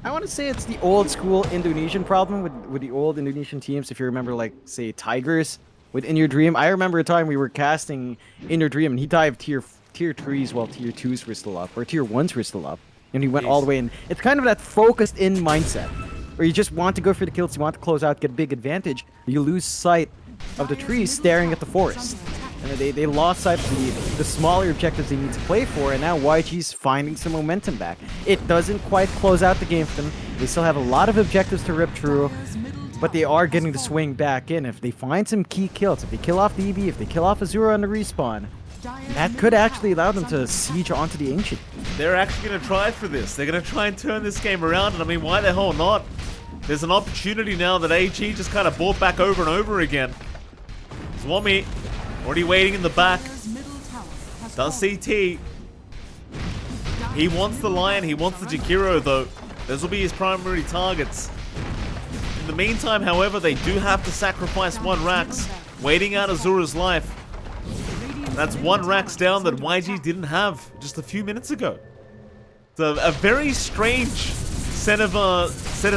I want to say it's the old school Indonesian problem with the old Indonesian teams. If you remember, like, say, Tigers with In Your Dream. I remember a time we were casting In Your Dream, and he dived tier 3s while tier 2s were still up, or tier 1s were still up. And he went all the way in. It's kind of that focused-in mindset, where you just want to go for the kills, you want to close out, get a big advantage. You lose sight of the trees staring at the forest. And they lost sight of the smaller objectives they need to play for, and now YG's finding some momentum back. It doesn't quite close out the game for them. They still have a lot of objectives to rip through, but they are getting the swing back in. If they find some key kills, if they kill off the EB, if they kill off Azura on the respawn, that could actually allow them to siege onto the Ancient. They're actually going to try for this. They're going to try and turn this game around, and I mean, why the hell not? There's an opportunity now that AG just kind of brought back over and over again. Swami, already waiting in the back. Does CT. He wants the Lion, he wants the Jakiro though. Those will be his primary targets. In the meantime, however, they do have to sacrifice one Rax, waiting out Azura's life. That's one Rax down that YG didn't have just a few minutes ago. It's a very strange set of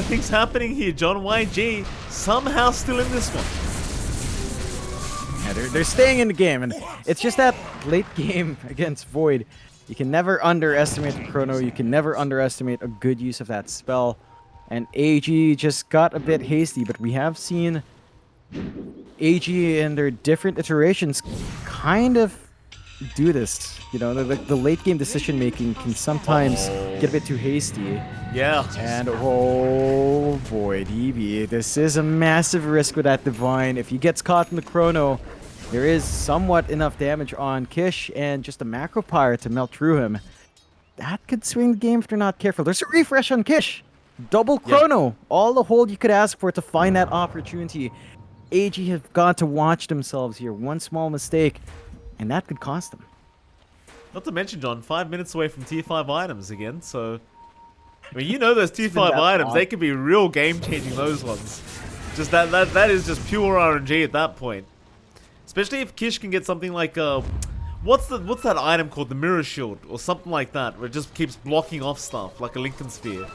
things happening here, John. YG somehow still in this one. Yeah, they're staying in the game, and it's just that late game against Void. You can never underestimate the chrono. You can never underestimate a good use of that spell. And AG just got a bit hasty, but we have seen AG in their different iterations kind of do this. You know, the late game decision making can sometimes get a bit too hasty. Yeah. And oh boy, DB, this is a massive risk with that Divine. If he gets caught in the chrono, there is somewhat enough damage on Kish and just a macro pyre to melt through him. That could swing the game if they're not careful. There's a refresh on Kish. Double chrono. Yep. All the hold you could ask for to find that opportunity. AG have got to watch themselves here. One small mistake, and that could cost them. Not to mention, John, 5 minutes away from tier 5 items again, so... I mean, you know those tier 5 items, they could be real game-changing, those ones. Just that is just pure RNG at that point. Especially if Kish can get something like, what's that item called? The Mirror Shield, or something like that, where it just keeps blocking off stuff, like a Lincoln Sphere.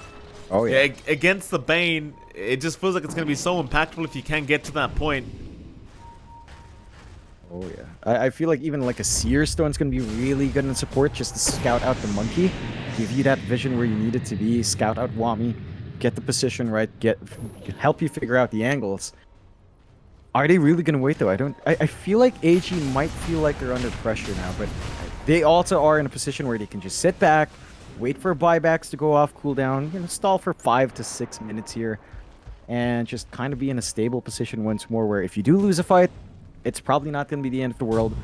Oh, yeah. Against the Bane, it just feels like it's going to be so impactful if you can get to that point. Oh, yeah. I feel like even like a Seer Stone's going to be really good in support, just to scout out the monkey. Give you that vision where you need it to be, scout out Wami, get the position right, help you figure out the angles. Are they really going to wait, though? I feel like AG might feel like they're under pressure now, but they also are in a position where they can just sit back, wait for buybacks to go off cooldown, you know, stall for 5 to 6 minutes here, and just kind of be in a stable position once more, where if you do lose a fight, it's probably not going to be the end of the world.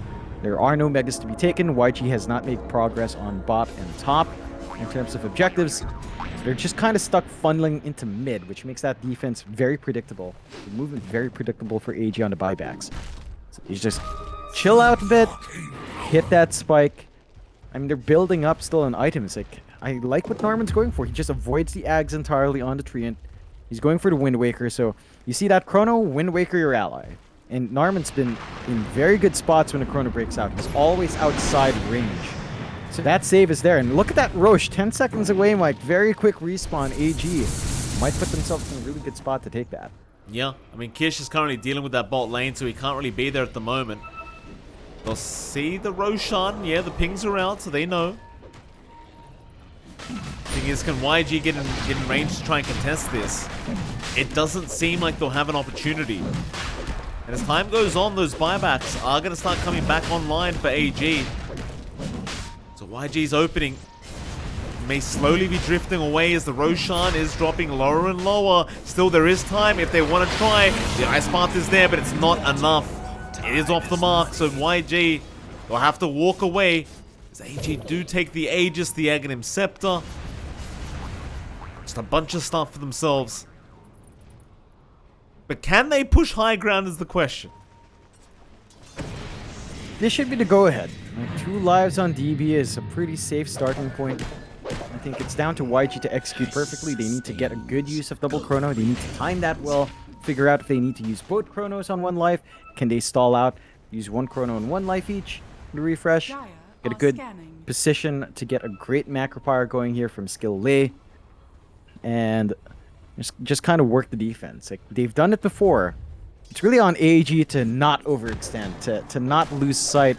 There are no megas to be taken. YG has not made progress on bot and top in terms of objectives. So they're just kind of stuck funneling into mid, which makes that defense very predictable. The movement very predictable for AG on the buybacks. So you just chill out a bit, hit that spike. I mean, they're building up still on items. Like, I like what Norman's going for. He just avoids the Ags entirely on the Treant. He's going for the Wind Waker. So you see that Chrono, Wind Waker your ally. And Narman's been in very good spots when the Chrono breaks out. He's always outside range. So that save is there. And look at that Roche, 10 seconds away, Mike. Very quick respawn. AG might put themselves in a really good spot to take that. Yeah, I mean, Kish is currently dealing with that bot lane, so he can't really be there at the moment. They'll see the Roshan. Yeah, the pings are out, so they know. Thing is, can YG get in range to try and contest this? It doesn't seem like they'll have an opportunity. And as time goes on, those buybacks are going to start coming back online for AG. So YG's opening may slowly be drifting away as the Roshan is dropping lower and lower. Still, there is time if they want to try. The Ice Path is there, but it's not enough. It is off the mark, so YG will have to walk away. As AG do take the Aegis, the Aghanim Scepter. Just a bunch of stuff for themselves. But can they push high ground is the question. This should be the go-ahead. Like, 2 lives on DB is a pretty safe starting point. I think it's down to YG to execute perfectly. They need to get a good use of double chrono. They need to time that well. figure out if they need to use both chronos on one life. Can they stall out, use one chrono and one life each to refresh? Dire Get a are good scanning. position to get a great macro power going here from Skill Lei. And just kind of work the defense. Like, they've done it before. It's really on AEG to not overextend, to not lose sight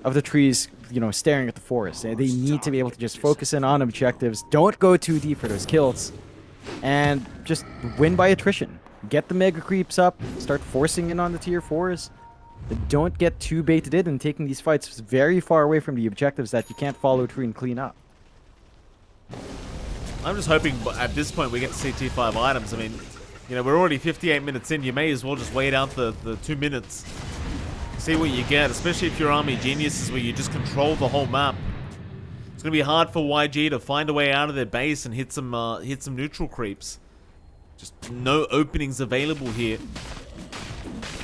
of the trees, you know, staring at the forest. They need to be able to just focus in on objectives. Don't go too deep for those kills. And just win by attrition. Get the mega creeps up. Start forcing in on the tier 4s. Don't get too baited in and taking these fights very far away from the objectives that you can't follow through and clean up. I'm just hoping at this point we get to see tier 5 items. I mean, you know, we're already 58 minutes in. You may as well just wait out the 2 minutes. See what you get, especially if you're Army Geniuses where you just control the whole map. It's going to be hard for YG to find a way out of their base and hit some neutral creeps. Just no openings available here.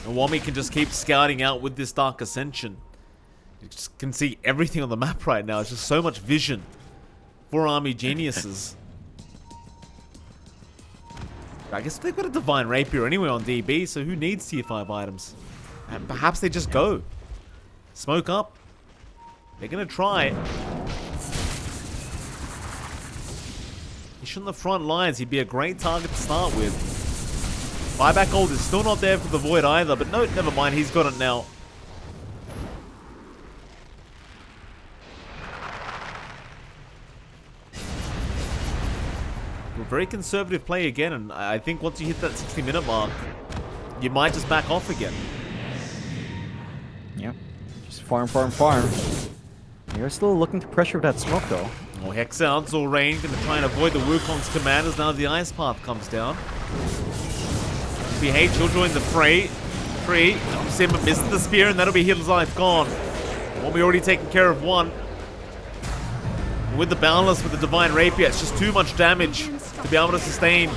And Wami can just keep scouting out with this Dark Ascension. You just can see everything on the map right now. It's just so much vision for Army Geniuses. I guess they've got a Divine Rapier anyway on DB, so who needs tier 5 items? And perhaps they just go. Smoke up. They're going to try. He's on the front lines. He'd be a great target to start with. Buyback gold is still not there for the Void either, but no, never mind. He's got it now. A very conservative play again, and I think once you hit that 60-minute mark, you might just back off again. Yep. Just farm. They're still looking to pressure that smoke, though. Oh, Hex out, Zorain gonna try and avoid the Wukong's commanders now the Ice Path comes down. BH, he'll join the fray. Simba misses the spear, and that'll be his life gone. One we already taken care of one. With the Boundless, with the Divine Rapier, it's just too much damage to be able to sustain.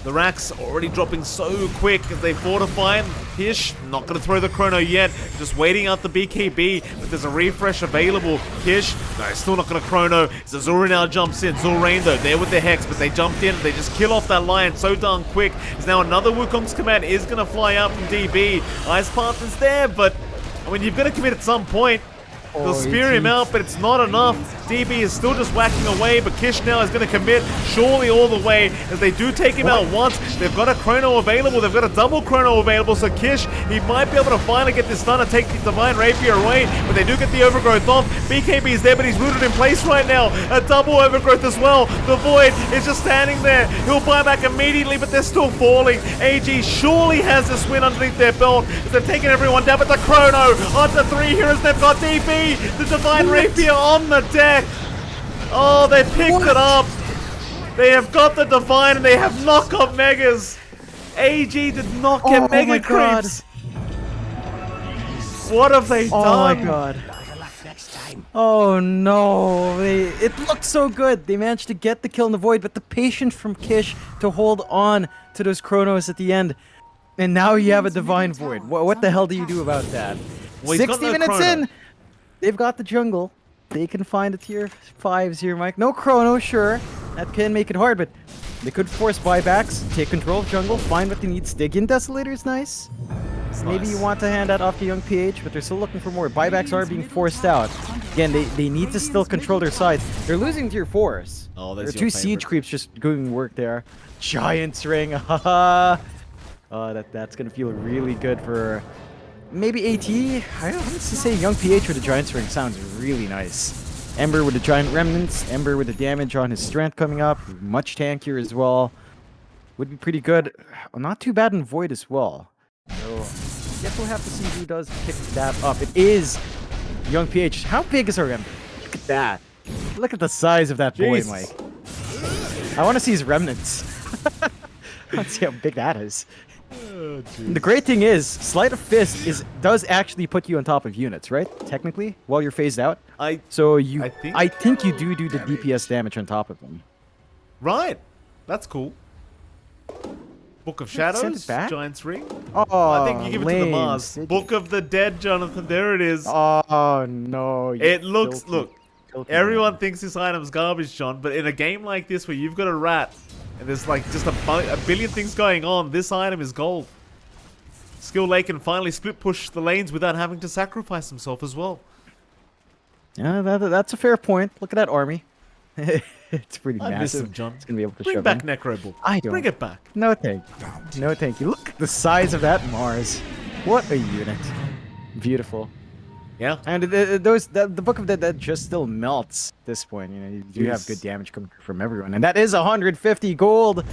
The racks already dropping so quick as they fortify. Kish, not going to throw the chrono yet. Just waiting out the BKB, but there's a refresh available. Kish, no, still not going to chrono. So Zora now jumps in. Zorain though, there with the Hex, but they jumped in. They just kill off that Lion so darn quick. There's now another Wukong's command is going to fly out from DB. Ice Path is there, but I mean, you've got to commit at some point. They'll spear him out, but it's not enough. DB is still just whacking away, but Kish now is going to commit surely all the way as they do take him out once. They've got a chrono available. They've got a double chrono available, so Kish, he might be able to finally get this done and take the Divine Rapier away, but they do get the Overgrowth off. BKB is there, but he's rooted in place right now. A double Overgrowth as well. The Void is just standing there. He'll buy back immediately, but they're still falling. AG surely has this win underneath their belt as they've taken everyone down, but the chrono onto 3 heroes. They've got DB. The Divine Rapier on the deck. Oh, they picked it up. They have got the Divine and they have knock-up megas. AG did not get mega creeps. What have they done? Oh my god. Oh no. It looked so good. They managed to get the kill in the Void, but the patience from Kish to hold on to those chronos at the end. And now you have a Divine Void. What the hell do you do about that? Well, 60 minutes in. They've got the jungle. They can find the tier 5s here, Mike. No chrono, sure. That can make it hard, but they could force buybacks, take control of jungle, find what they need. Stygian Desolator is nice. Maybe you want to hand that off to Young PH, but they're still looking for more. Buybacks are being forced out. Again, they need to still control their sides. They're losing tier 4s. Oh, there are that's 2 siege creeps just doing work there. Giant's Ring. Haha. Oh, that's going to feel really good for... Maybe AT. I don't know to say Young PH with a Giant's Ring sounds really nice. Ember with the Giant Remnants. Ember with the damage on his strength coming up. Much tankier as well. Would be pretty good. Not too bad in Void as well. So, guess we'll have to see who does pick that up. It is Young PH. How big is our Ember? Look at that. Look at the size of that boy, Mike. I want to see his Remnants. Let's see how big that is. Oh, the great thing is, Sleight of Fist does actually put you on top of units, right? Technically, while you're phased out. I think you do the DPS damage on top of them. Right, that's cool. Book of Shadows, Giant's Ring. Oh, I think you give it to the Mars. Book of the Dead, Jonathan. There it is. Oh no! It looks. Look, everyone thinks this item's garbage, John. But in a game like this, where you've got a rat And there's like just a billion things going on. This item is gold. Skill Lake can finally split push the lanes without having to sacrifice himself as well. Yeah, that's a fair point. Look at that army. It's pretty I massive. miss him, John. It's gonna be able to Bring shove back in. Necroball. I don't. Bring it back. No thank you. No thank you. Look at the size of that Mars. What a unit. Beautiful. Yeah. And the Book of the Dead just still melts at this point. You know, you do have Yes. good damage coming from everyone, and that is 150 gold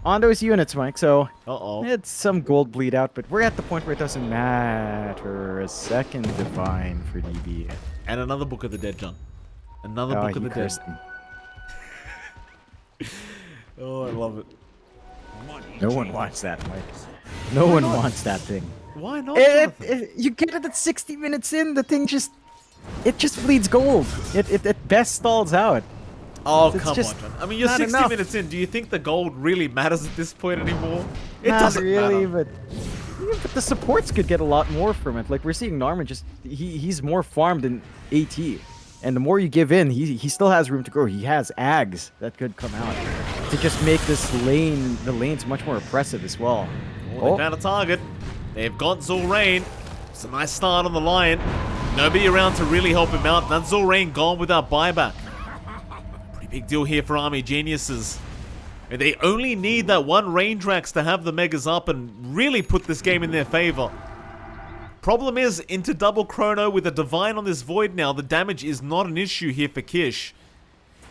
on those units, Mike. So Uh-oh. it's some gold bleed out, but we're at the point where it doesn't matter. A second divine for DB. And another Book of the Dead, John. Another Oh, Book of he the Dead. cursed him. Oh, I love it. No one wants that, Mike. No one wants that thing. Why not, Jonathan? You get it at 60 minutes in, the thing just bleeds gold. It best stalls out. Oh, it's come on, just John. I mean, you're not 60 enough. minutes in. Do you think the gold really matters at this point anymore? It Not doesn't really, matter. but the supports could get a lot more from it. Like we're seeing Narman just he's more farmed than AT. And the more you give in, he still has room to grow. He has Ags that could come out to just make the lanes much more oppressive as well. Oh, they found a target. They've got Zul'Rain. It's a nice start on the line. Nobody around to really help him out. That Zul'Rain gone without buyback. Pretty big deal here for Army Geniuses. And they only need that one range Rax to have the Megas up and really put this game in their favor. Problem is, into double chrono with a Divine on this Void now, the damage is not an issue here for Kish.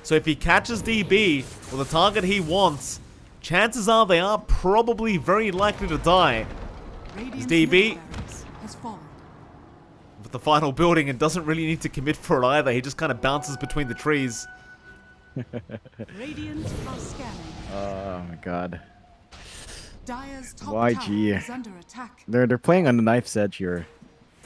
So if he catches DB, or the target he wants, chances are they are probably very likely to die. Radiant's DB. middle barracks has fallen. With the final building and doesn't really need to commit for it either, he just kind of bounces between the trees. Radiant are scanning. Oh my god. Dire's top YG. tower is under attack. They're playing on the knife's edge here.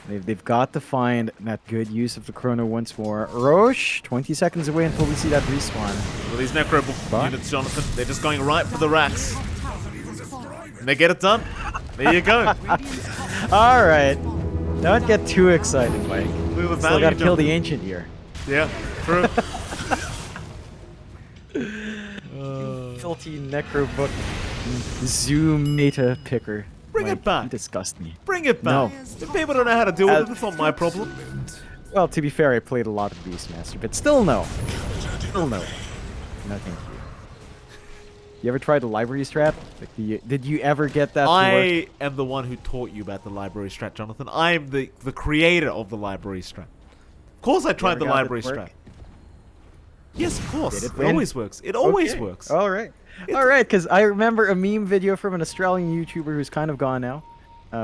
They've got to find that good use of the chrono once more. Roche, 20 seconds away until we see that respawn. Well, these Necro units, Jonathan, they're just going right for the racks. Top tower has fallen. And they get it done. There you go. Radiant's top tower All right, has fallen. don't get too excited, Mike. Look at the Still value, gotta kill the Jonathan. ancient here. Yeah, true. Filthy necro book. Zoom meta picker. Bring it Mike, back. You disgust me. Bring it No. back. If people don't know how to deal with it, it's not my problem. Well, to be fair, I played a lot of Beastmaster, but still no. Still no. No, thank you. You ever tried the library strat? Like, did you ever get that to work? I am the one who taught you about the library strat, Jonathan. I am the creator of the library strat. Of course I tried ever the got it library to work? strat. Yes, of course. Did it It win? always works. It always Okay. works. All right. All right, because I remember a meme video from an Australian YouTuber who's kind of gone now,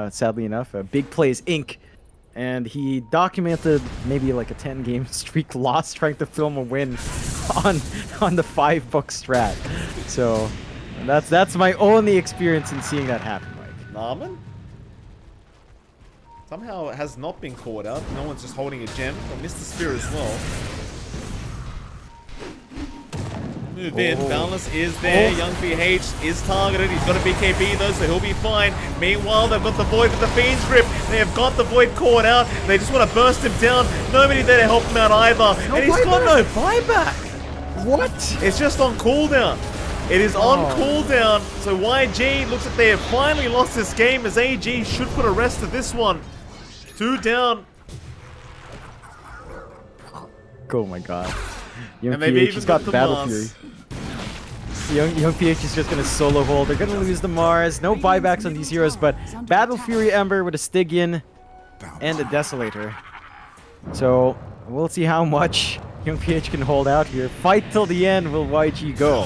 sadly enough, Big Plays Inc. And he documented maybe like a 10-game streak loss trying to film a win on the 5-book strat. So that's my only experience in seeing that happen, Mike. Narman? Somehow it has not been caught out. No one's just holding a gem. I missed the spear as well. Move in. Balance is there. Young BH is targeted. He's got a BKB though, so he'll be fine. Meanwhile, they've got the Void with the Fiend's Grip. They have got the Void caught out. They just want to burst him down. Nobody there to help him out either. And he's got no buyback. What? It's just on cooldown. It is on cooldown. So YG looks like they have finally lost this game as AG should put a rest to this one. 2 down. Oh my god. Young And they've PH even has got got the the Battle Mars. Fury. Young PH is just gonna solo hold. They're gonna lose the Mars. No buybacks on these heroes, but Battle Fury Ember with a Stygian and a Desolator. So we'll see how much Young PH can hold out here. Fight till the end. Will YG go?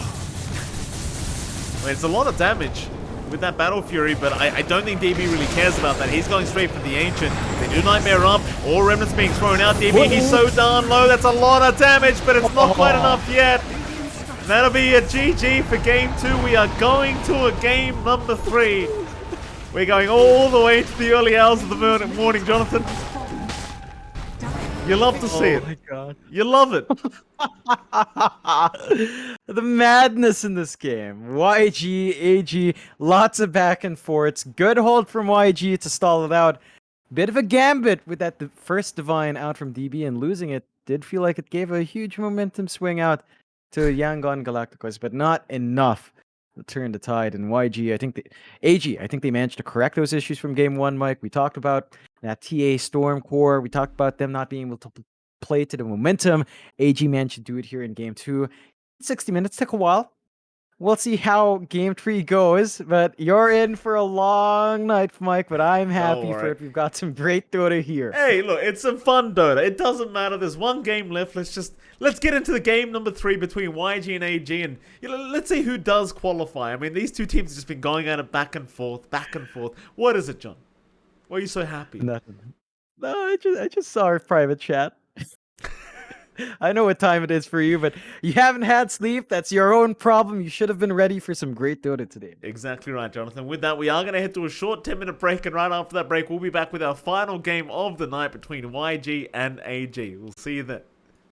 Well, it's a lot of damage with that Battle Fury, but I don't think DB really cares about that. He's going straight for the Ancient. They do Nightmare up. All Remnants being thrown out. DB, he's so darn low. That's a lot of damage, but it's not quite enough yet. And that'll be a GG for game 2. We are going to a game number 3. We're going all the way to the early hours of the morning, Jonathan. You love to see it. my god. You love it. The madness in this game. YG, AG, lots of back and forths. Good hold from YG to stall it out. Bit of a gambit with that first Divine out from DB, and losing it did feel like it gave a huge momentum swing out to Yangon Galacticos, but not enough turn the tide. And YG, AG, I think they managed to correct those issues from game one, Mike. We talked about that TA Storm Core. We talked about them not being able to play to the momentum. AG managed to do it here in game two. 60 minutes took a while. We'll see how game three goes, but you're in for a long night, Mike, but I'm happy for it. We've got some great Dota here. Hey, look, it's some fun Dota. It doesn't matter. There's one game left. Let's get into the game number 3 between YG and AG, and let's see who does qualify. I mean, these two teams have just been going at it back and forth, back and forth. What is it, John? Why are you so happy? Nothing. No, I just saw our private chat. I know what time it is for you, but you haven't had sleep. That's your own problem. You should have been ready for some great Dota today. Exactly right, Jonathan. With that, we are going to head to a short 10-minute break, and right after that break, we'll be back with our final game of the night between YG and AG. We'll see you then.